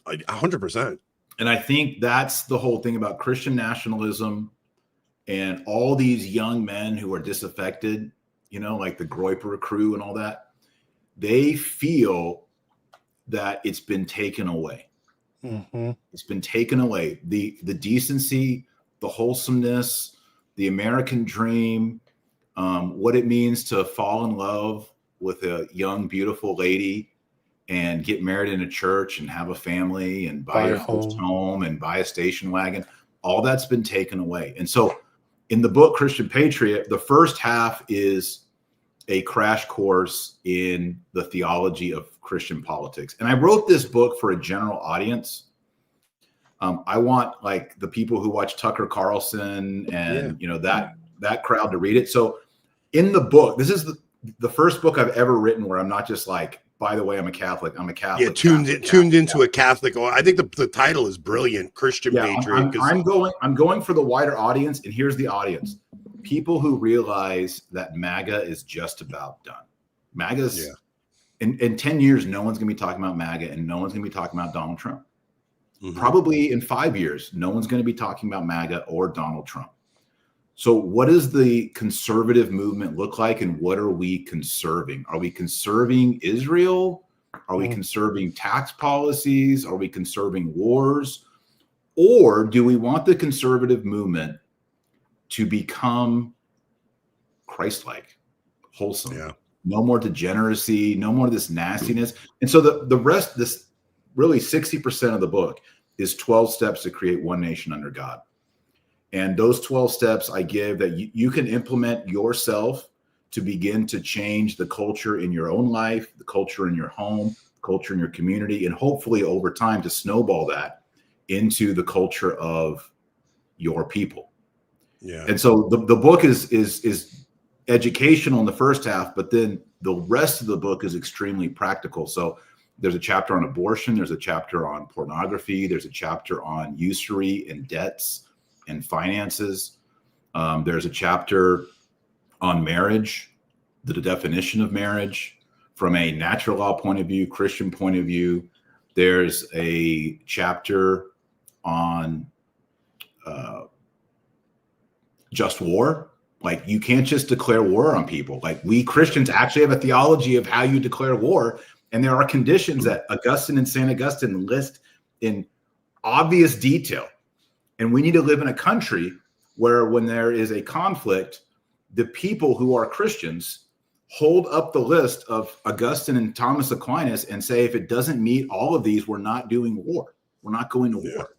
100%. And I think that's the whole thing about Christian nationalism and all these young men who are disaffected, like the Groyper crew and all that. They feel that it's been taken away. Mm-hmm. It's been taken away. The decency, the wholesomeness, the American dream, what it means to fall in love with a young, beautiful lady and get married in a church and have a family and buy your first home and buy a station wagon. All that's been taken away. And so in the book, Christian Patriot, the first half is a crash course in the theology of Christian politics. And I wrote this book for a general audience. I want like the people who watch Tucker Carlson and that crowd to read it. So in the book, this is the first book I've ever written where I'm not just like, by the way, I'm a Catholic. I'm a Catholic. Yeah, tuned into a Catholic. I think the title is brilliant. Christian Patriot. I'm going for the wider audience, and here's the audience. People who realize that MAGA is just about done. MAGA's in 10 years, no one's going to be talking about MAGA and no one's going to be talking about Donald Trump. Mm-hmm. Probably in 5 years, no one's going to be talking about MAGA or Donald Trump. So what does the conservative movement look like, and what are we conserving? Are we conserving Israel? Are we conserving tax policies? Are we conserving wars? Or do we want the conservative movement to become Christ-like, wholesome? Yeah. No more degeneracy, no more of this nastiness. And so the rest, this really 60% of the book is 12 steps to create one nation under God. And those 12 steps I give that you can implement yourself to begin to change the culture in your own life, the culture in your home, the culture in your community, and hopefully over time to snowball that into the culture of your people. Yeah. And so the book is educational in the first half, but then the rest of the book is extremely practical. So there's a chapter on abortion. There's a chapter on pornography. There's a chapter on usury and debts and finances. There's a chapter on marriage, the definition of marriage from a natural law point of view, Christian point of view. There's a chapter on just war. Like, you can't just declare war on people. Like, we Christians actually have a theology of how you declare war. And there are conditions that Augustine and St. Augustine list in obvious detail. And we need to live in a country where when there is a conflict, the people who are Christians hold up the list of Augustine and Thomas Aquinas and say, if it doesn't meet all of these, we're not doing war. We're not going to war.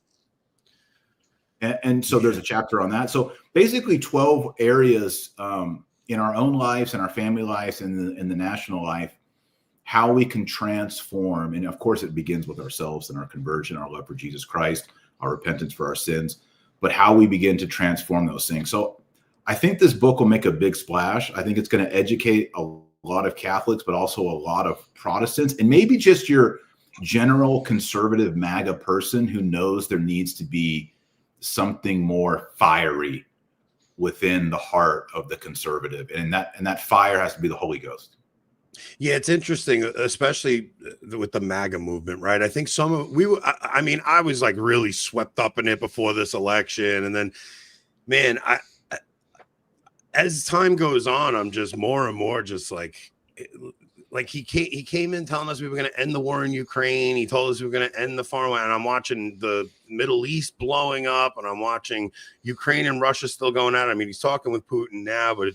And so there's a chapter on that. So basically 12 areas in our own lives and our family lives and in the national life, how we can transform. And of course, it begins with ourselves and our conversion, our love for Jesus Christ, our repentance for our sins, but how we begin to transform those things. So I think this book will make a big splash. I think it's going to educate a lot of Catholics, but also a lot of Protestants, and maybe just your general conservative MAGA person who knows there needs to be something more fiery within the heart of the conservative. And that fire has to be the Holy Ghost. Yeah, it's interesting, especially with the MAGA movement, right? I think I was like really swept up in it before this election. And then, man, as time goes on, I'm just more and more just like he came in telling us we were going to end the war in Ukraine. He told us we were going to end the farm. And I'm watching the Middle East blowing up, and I'm watching Ukraine and Russia still going at it. I mean, he's talking with Putin now, but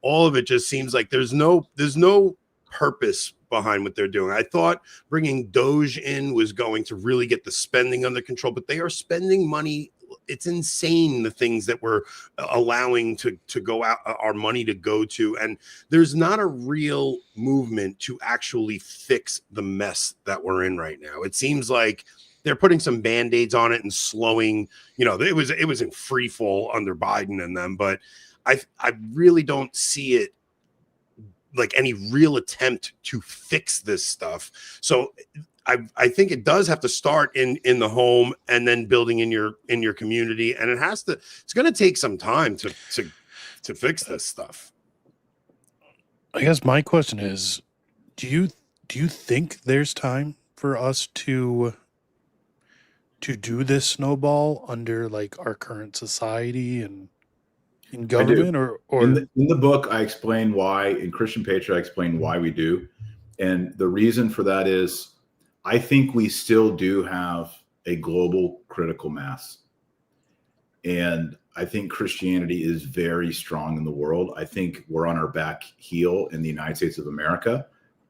all of it just seems like there's no purpose behind what they're doing. I thought bringing Doge in was going to really get the spending under control, but they are spending money. It's insane, the things that we're allowing to go out, our money to go to. And there's not a real movement to actually fix the mess that we're in right now. It seems like they're putting some band-aids on it and slowing, it was in free fall under Biden and them, but I really don't see it like any real attempt to fix this stuff. So I think it does have to start in the home and then building in your community. And it's going to take some time to fix this stuff. I guess my question is, do you think there's time for us to do this snowball under like our current society and in government, or in the book I explain why, in Christian Patriot I explain why we do, and the reason for that is I think we still do have a global critical mass, and I think Christianity is very strong in the world. I think we're on our back heel in the United States of America.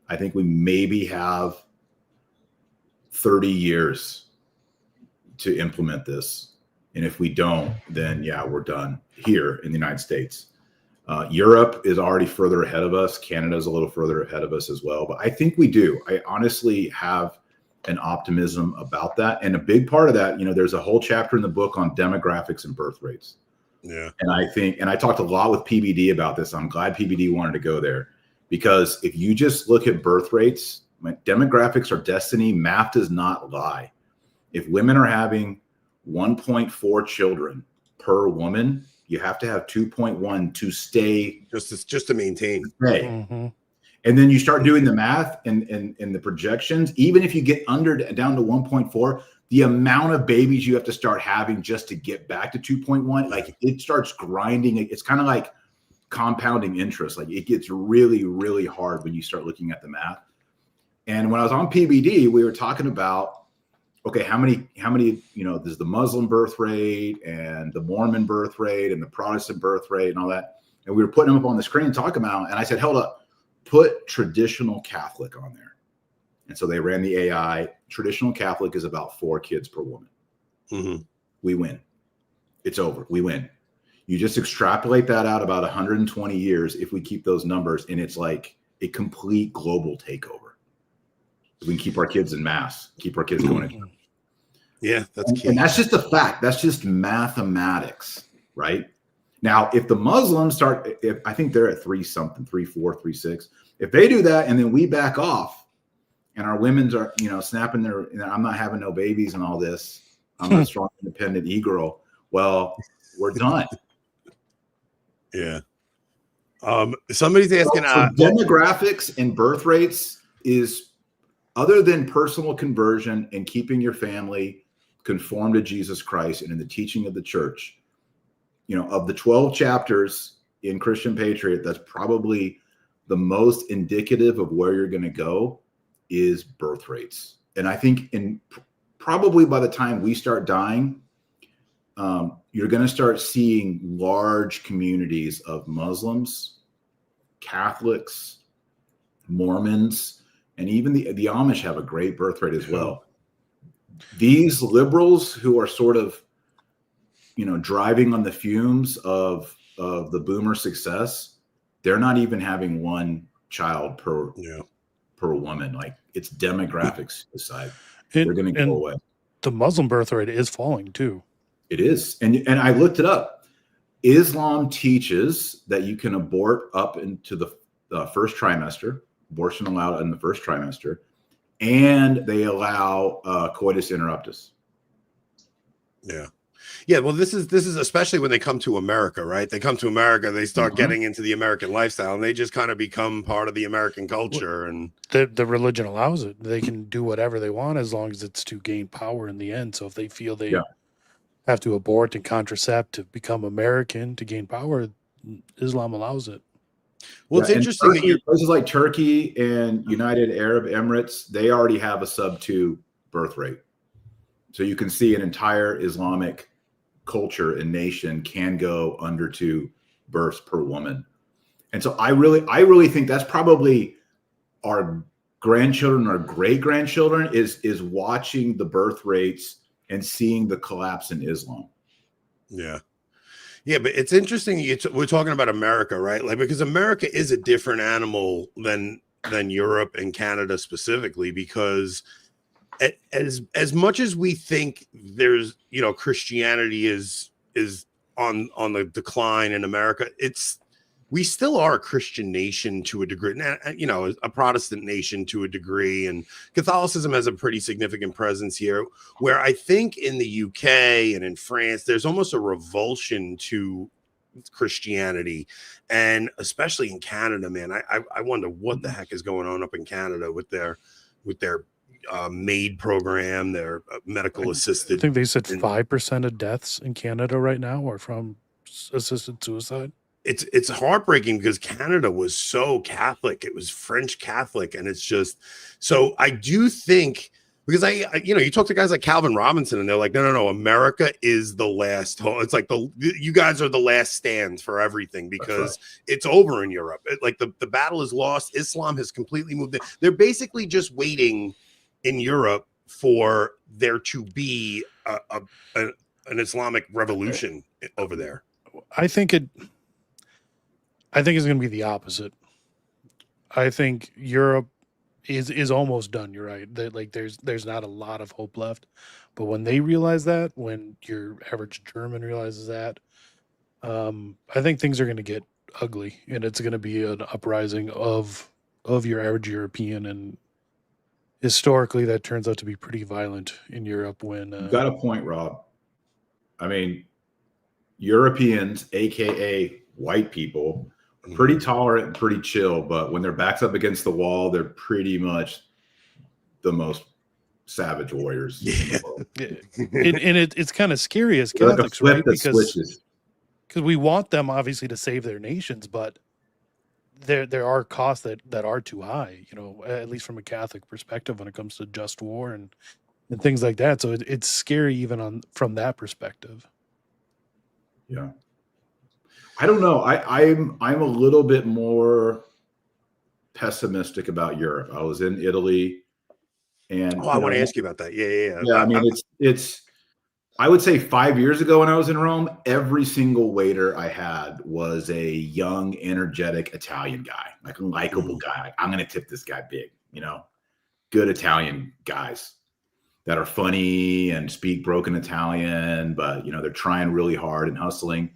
I think we maybe have 30 years to implement this. And if we don't, then yeah, we're done here in the United States. Europe is already further ahead of us. Canada is a little further ahead of us as well. But I think we do. I honestly have an optimism about that. And a big part of that, there's a whole chapter in the book on demographics and birth rates. Yeah. And I talked a lot with PBD about this. I'm glad PBD wanted to go there, because if you just look at birth rates, demographics are destiny. Math does not lie. If women are having 1.4 children per woman, you have to have 2.1 to stay. Just to maintain. Right. Mm-hmm. And then you start doing the math and the projections. Even if you get down to 1.4, the amount of babies you have to start having just to get back to 2.1, like it starts grinding. It's kind of like compounding interest. Like it gets really, really hard when you start looking at the math. And when I was on PBD, we were talking about, okay, how many, there's the Muslim birth rate and the Mormon birth rate and the Protestant birth rate and all that. And we were putting them up on the screen and talking about, and I said, hold up, put traditional Catholic on there. And so they ran the AI. Traditional Catholic is about 4 kids per woman. Mm-hmm. We win. It's over. We win. You just extrapolate that out about 120 years if we keep those numbers, and it's like a complete global takeover. We can keep our kids in mass, keep our kids going in. Yeah, that's key. And that's just a fact. That's just mathematics, right? Now, if the Muslims I think they're at 3 something, 3.4, 3.6. If they do that and then we back off and our women's are, snapping I'm not having no babies and all this, I'm a strong, independent e-girl. Well, we're done. Yeah. Somebody's asking. Demographics and birth rates is, other than personal conversion and keeping your family conformed to Jesus Christ and in the teaching of the church, of the 12 chapters in Christian Patriot, that's probably the most indicative of where you're going to go is birth rates. And I think probably by the time we start dying, you're going to start seeing large communities of Muslims, Catholics, Mormons, and even the Amish have a great birth rate as well. These liberals who are sort of, driving on the fumes of the boomer success, they're not even having 1 child per woman. Like, it's demographics aside. They're going to go away. The Muslim birth rate is falling too. It is. And I looked it up. Islam teaches that you can abort up into the first trimester. Abortion allowed in the first trimester, and they allow coitus interruptus. Yeah. Well, this is especially when they come to America, right? They come to America, they start getting into the American lifestyle, and they just kind of become part of the American culture. And the religion allows it. They can do whatever they want as long as it's to gain power in the end. So if they feel they have to abort and contracept to become American to gain power, Islam allows it. Well, it's interesting that places like Turkey and United Arab Emirates, they already have a sub-2 birth rate. So you can see an entire Islamic culture and nation can go under 2 births per woman. And so I really think that's probably our grandchildren or great grandchildren is watching the birth rates and seeing the collapse in Islam. Yeah. Yeah, but it's interesting. We're talking about America, right? Like, because America is a different animal than Europe and Canada specifically, because as much as we think there's, you know, Christianity is on the decline in America, we still are a Christian nation to a degree, you know, a Protestant nation to a degree, and Catholicism has a pretty significant presence here, where I think in the UK and in France, there's almost a revulsion to Christianity, and especially in Canada, man. I wonder what the heck is going on up in Canada with their MAID program, their medical assisted. I think they said 5% of deaths in Canada right now are from assisted suicide. It's heartbreaking because Canada was so Catholic. It was French Catholic. And it's just, so I do think, because I you know, you talk to guys like Calvin Robinson and they're like, no, America is the last home. It's like you guys are the last stand for everything, because it's over in Europe. Like the battle is lost. Islam has completely moved in. They're basically just waiting in Europe for there to be an Islamic revolution over there. I think it's going to be the opposite. I think Europe is almost done. You're right. Like there's not a lot of hope left. But when they realize that, when your average German realizes that, I think things are going to get ugly, and it's going to be an uprising of your average European. And historically, that turns out to be pretty violent in Europe. When you got a point, Rob. I mean, Europeans, aka white people, pretty tolerant and pretty chill, but when their back's up against the wall, they're pretty much the most savage warriors. Yeah. And it's kind of scary as Catholics, right? Because we want them obviously to save their nations, but there are costs that are too high, you know, at least from a Catholic perspective when it comes to just war and things like that. So it's scary even from that perspective. Yeah. I don't know. I'm a little bit more pessimistic about Europe. I was in Italy, and I want to ask you about that. Yeah. Yeah, I mean, it's. I would say 5 years ago when I was in Rome, every single waiter I had was a young, energetic Italian guy, like a likable guy. Like, I'm going to tip this guy big, you know, good Italian guys that are funny and speak broken Italian, but you know, they're trying really hard and hustling.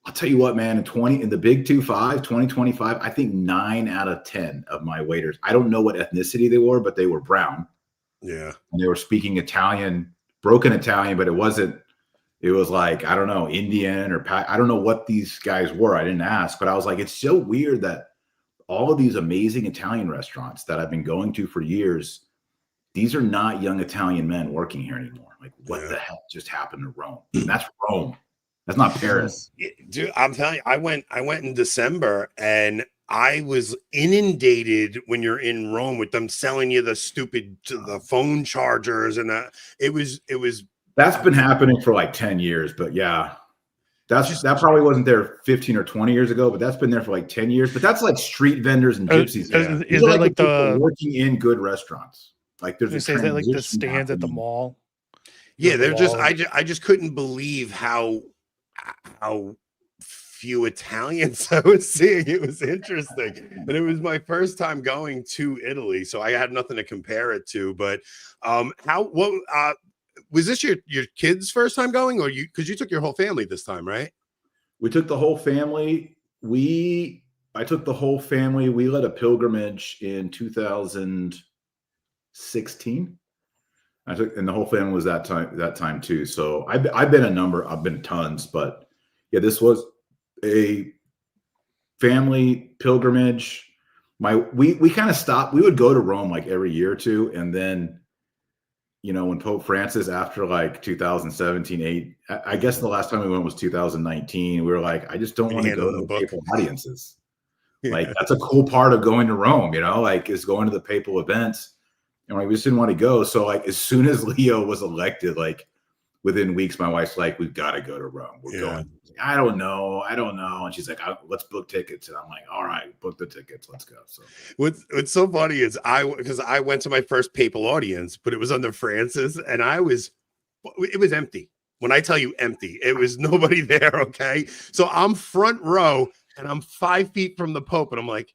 I'll tell you what, man, in the big 2025, I think 9 out of 10 of my waiters, I don't know what ethnicity they were, but they were brown. Yeah. And they were speaking Italian, broken Italian, but it was like, I don't know, Indian or I don't know what these guys were. I didn't ask, but I was like, it's so weird that all of these amazing Italian restaurants that I've been going to for years, these are not young Italian men working here anymore. Like, what the hell just happened to Rome? And that's Rome. That's not Paris. Dude, I'm telling you, I went in December, and I was inundated when you're in Rome with them selling you the phone chargers, and it was. That's been happening for like 10 years, but yeah, that probably wasn't there 15 or 20 years ago, but that's been there for like 10 years. But that's like street vendors and gypsies. Is that like the working in good restaurants? Like there's is that like the stands at the mall? Yeah, they're just. I just couldn't believe how few Italians I was seeing. It was interesting, and it was my first time going to Italy, so I had nothing to compare it to. But was this your kids' first time going, or because you took your whole family this time, right? We took the whole family. I took the whole family. We led a pilgrimage in 2016. And the whole family was that time too. So I've been tons, but yeah, this was a family pilgrimage. We kind of stopped. We would go to Rome like every year or two, and then, you know, when Pope Francis, after like 2017, I guess the last time we went was 2019. We were like, I just don't want to go to the papal audiences. Yeah. Like, that's a cool part of going to Rome, you know, like, is going to the papal events. And like, we just didn't want to go. So like, as soon as Leo was elected, like, within weeks, my wife's like, we've got to go to Rome. We're going. I don't know. And she's like, let's book tickets. And I'm like, all right, book the tickets. Let's go. So what's so funny is because I went to my first papal audience, but it was under Francis, and it was empty. When I tell you empty, it was nobody there. Okay. So I'm front row and I'm 5 feet from the Pope. And I'm like,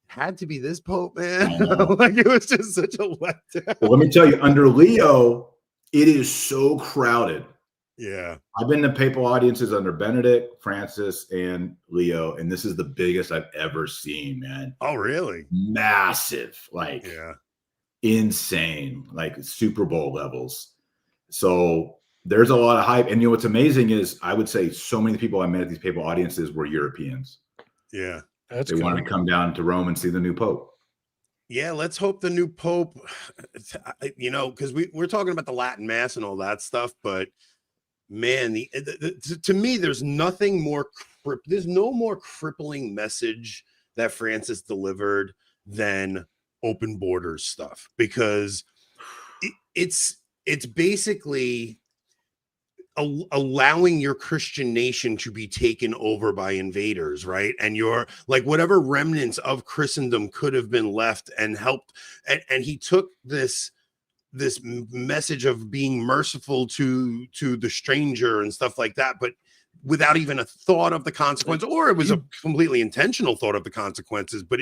had to be this Pope, man. Like, it was just such a letdown. Well, let me tell you, under Leo, it is so crowded. Yeah. I've been to papal audiences under Benedict, Francis, and Leo, and this is the biggest I've ever seen, man. Oh, really? Massive. Like, insane. Like Super Bowl levels. So there's a lot of hype. And you know what's amazing is I would say so many people I met at these papal audiences were Europeans. Yeah. That's they wanted to come down to Rome and see the new Pope. Yeah, let's hope the new Pope, you know, because we're talking about the Latin Mass and all that stuff, but man, to me, there's nothing more, there's no more crippling message that Francis delivered than open borders stuff, because it's basically allowing your Christian nation to be taken over by invaders, right? And your, like, whatever remnants of Christendom could have been left and helped. And he took this message of being merciful to the stranger and stuff like that, but without even a thought of the consequence, or it was a completely intentional thought of the consequences, but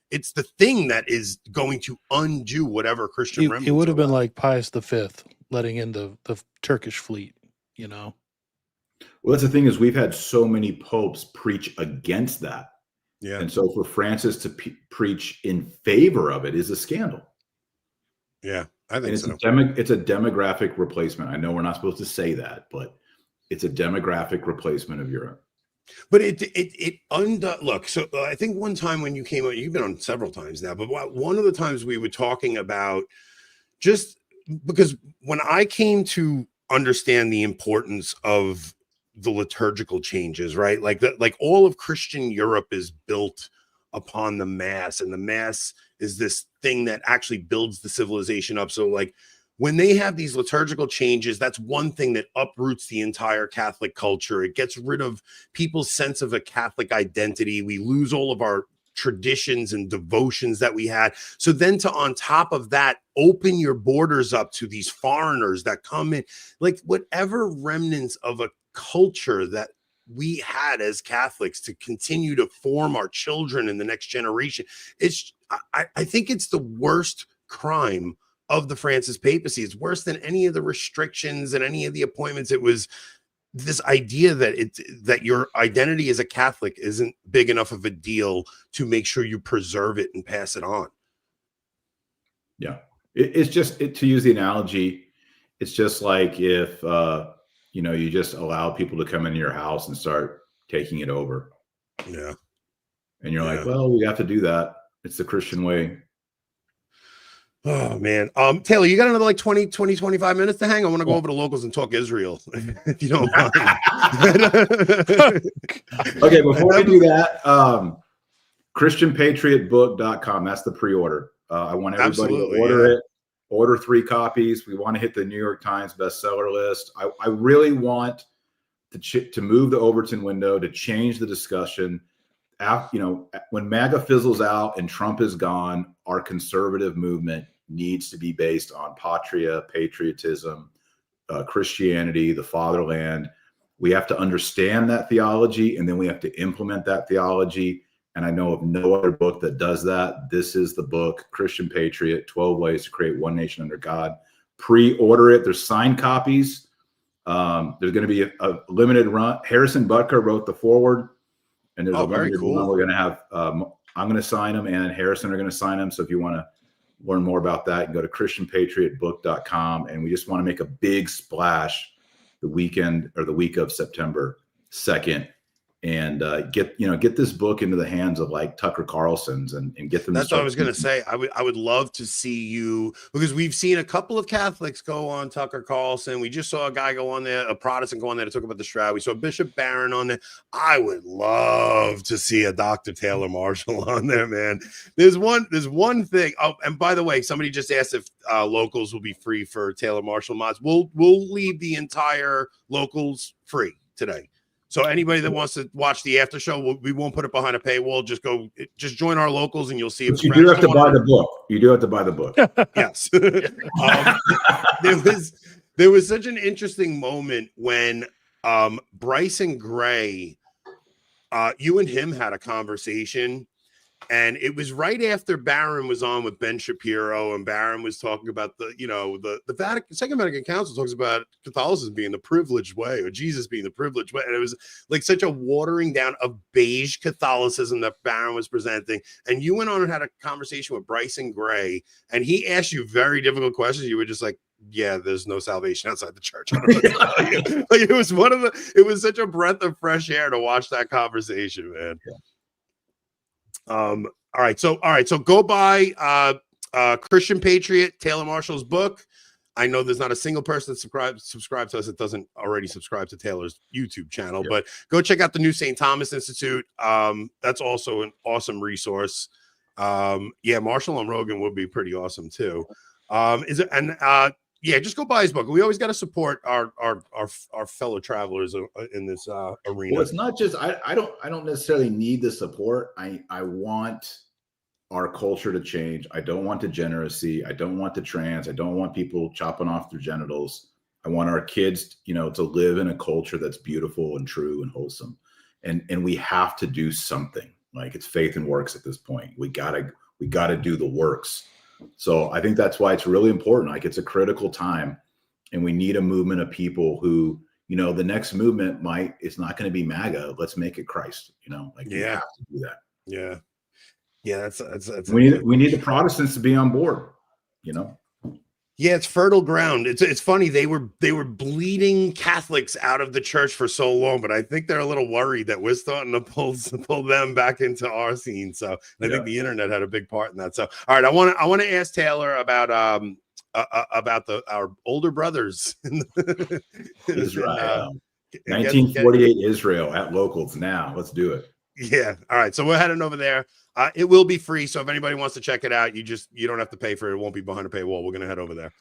it's the thing that is going to undo whatever Christian remnants. It would have been like Pius V letting in the Turkish fleet. You know, well, that's the thing is we've had so many popes preach against that. Yeah. And so for Francis to preach in favor of it is a scandal. Yeah, I think so. It's a demographic replacement. I know we're not supposed to say that, but it's a demographic replacement of Europe. But look, so I think one time when you came out, you've been on several times now, but one of the times we were talking about, just because when I came to understand the importance of the liturgical changes, right? Like all of Christian Europe is built upon the Mass, and the Mass is this thing that actually builds the civilization up. So like when they have these liturgical changes, that's one thing that uproots the entire Catholic culture. It gets rid of people's sense of a Catholic identity. We lose all of our traditions and devotions that we had. So then on top of that, open your borders up to these foreigners that come in, like whatever remnants of a culture that we had as Catholics to continue to form our children in the next generation. I think it's the worst crime of the Francis papacy. It's worse than any of the restrictions and any of the appointments. It was this idea that your identity as a Catholic isn't big enough of a deal to make sure you preserve it and pass it on. Yeah. It's just, to use the analogy, it's just like if, you just allow people to come into your house and start taking it over. Yeah. And you're like, well, we have to do that. It's the Christian way. Oh, man. Taylor, you got another like 25 minutes to hang? I want to go over to locals and talk Israel, if you don't mind. Okay, before I do that, ChristianPatriotBook.com. That's the pre-order. I want everybody to order it. Order 3 copies. We want to hit the New York Times bestseller list. I really want to move the Overton window, to change the discussion. When MAGA fizzles out and Trump is gone, our conservative movement needs to be based on patria, patriotism, Christianity, the fatherland. We have to understand that theology, and then we have to implement that theology. And I know of no other book that does that. This is the book, Christian Patriot, 12 Ways to Create One Nation Under God. Pre-order it. There's signed copies. There's going to be a limited run. Harrison Butker wrote the foreword. And there's a limited run. We're going to have, I'm going to sign them, and Harrison are going to sign them. So if you want to learn more about that, you can go to ChristianPatriotBook.com. And we just want to make a big splash the week of September 2nd and get this book into the hands of like Tucker Carlson's and get them. That's what I was going to say. I would love to see you, because we've seen a couple of Catholics go on Tucker Carlson. We just saw a guy go on there, a Protestant go on there to talk about the Shroud. We saw Bishop Barron on there. I would love to see a Dr. Taylor Marshall on there, man. There's one thing. Oh, and by the way, somebody just asked if locals will be free for Taylor Marshall mods. We'll leave the entire locals free today. So anybody that wants to watch the after show, we won't put it behind a paywall. Just join our locals, and you'll see. But you do have to buy the book. You do have to buy the book. Yes. There was such an interesting moment when Bryson Gray, you and him had a conversation. And it was right after Barron was on with Ben Shapiro, and Barron was talking about the Vatican, Second Vatican Council talks about Catholicism being the privileged way, or Jesus being the privileged way. And it was like such a watering down of beige Catholicism that Barron was presenting. And you went on and had a conversation with Bryson Gray, and he asked you very difficult questions. You were just like, yeah, there's no salvation outside the church. I don't know what to tell you. Like, it was such a breath of fresh air to watch that conversation, man. Yeah. All right. So go buy Christian Patriot, Taylor Marshall's book. I know there's not a single person that subscribes to us that doesn't already subscribe to Taylor's YouTube channel, but go check out the new St. Thomas Institute. That's also an awesome resource. Marshall on Rogan would be pretty awesome too. Just go buy his book. We always got to support our fellow travelers in this arena. Well, it's not just I don't necessarily need the support. I want our culture to change. I don't want degeneracy. I don't want the trans. I don't want people chopping off their genitals. I want our kids, to live in a culture that's beautiful and true and wholesome. And we have to do something. Like, it's faith and works at this point. We gotta do the works. So I think that's why it's really important. Like, it's a critical time, and we need a movement of people who, the next movement it's not going to be MAGA. Let's make it Christ, we have to do that. Yeah. Yeah. That's we need the Protestants to be on board, Yeah, it's fertile ground. It's funny. They were bleeding Catholics out of the church for so long, but I think they're a little worried that we're starting to pull them back into our scene. So I think the internet had a big part in that. So all right, I want to ask Taylor about our older brothers in Israel. 1948 Israel at locals now. Let's do it. Yeah. All right. So we're heading over there. It will be free. So if anybody wants to check it out, you don't have to pay for it. It won't be behind a paywall. We're going to head over there.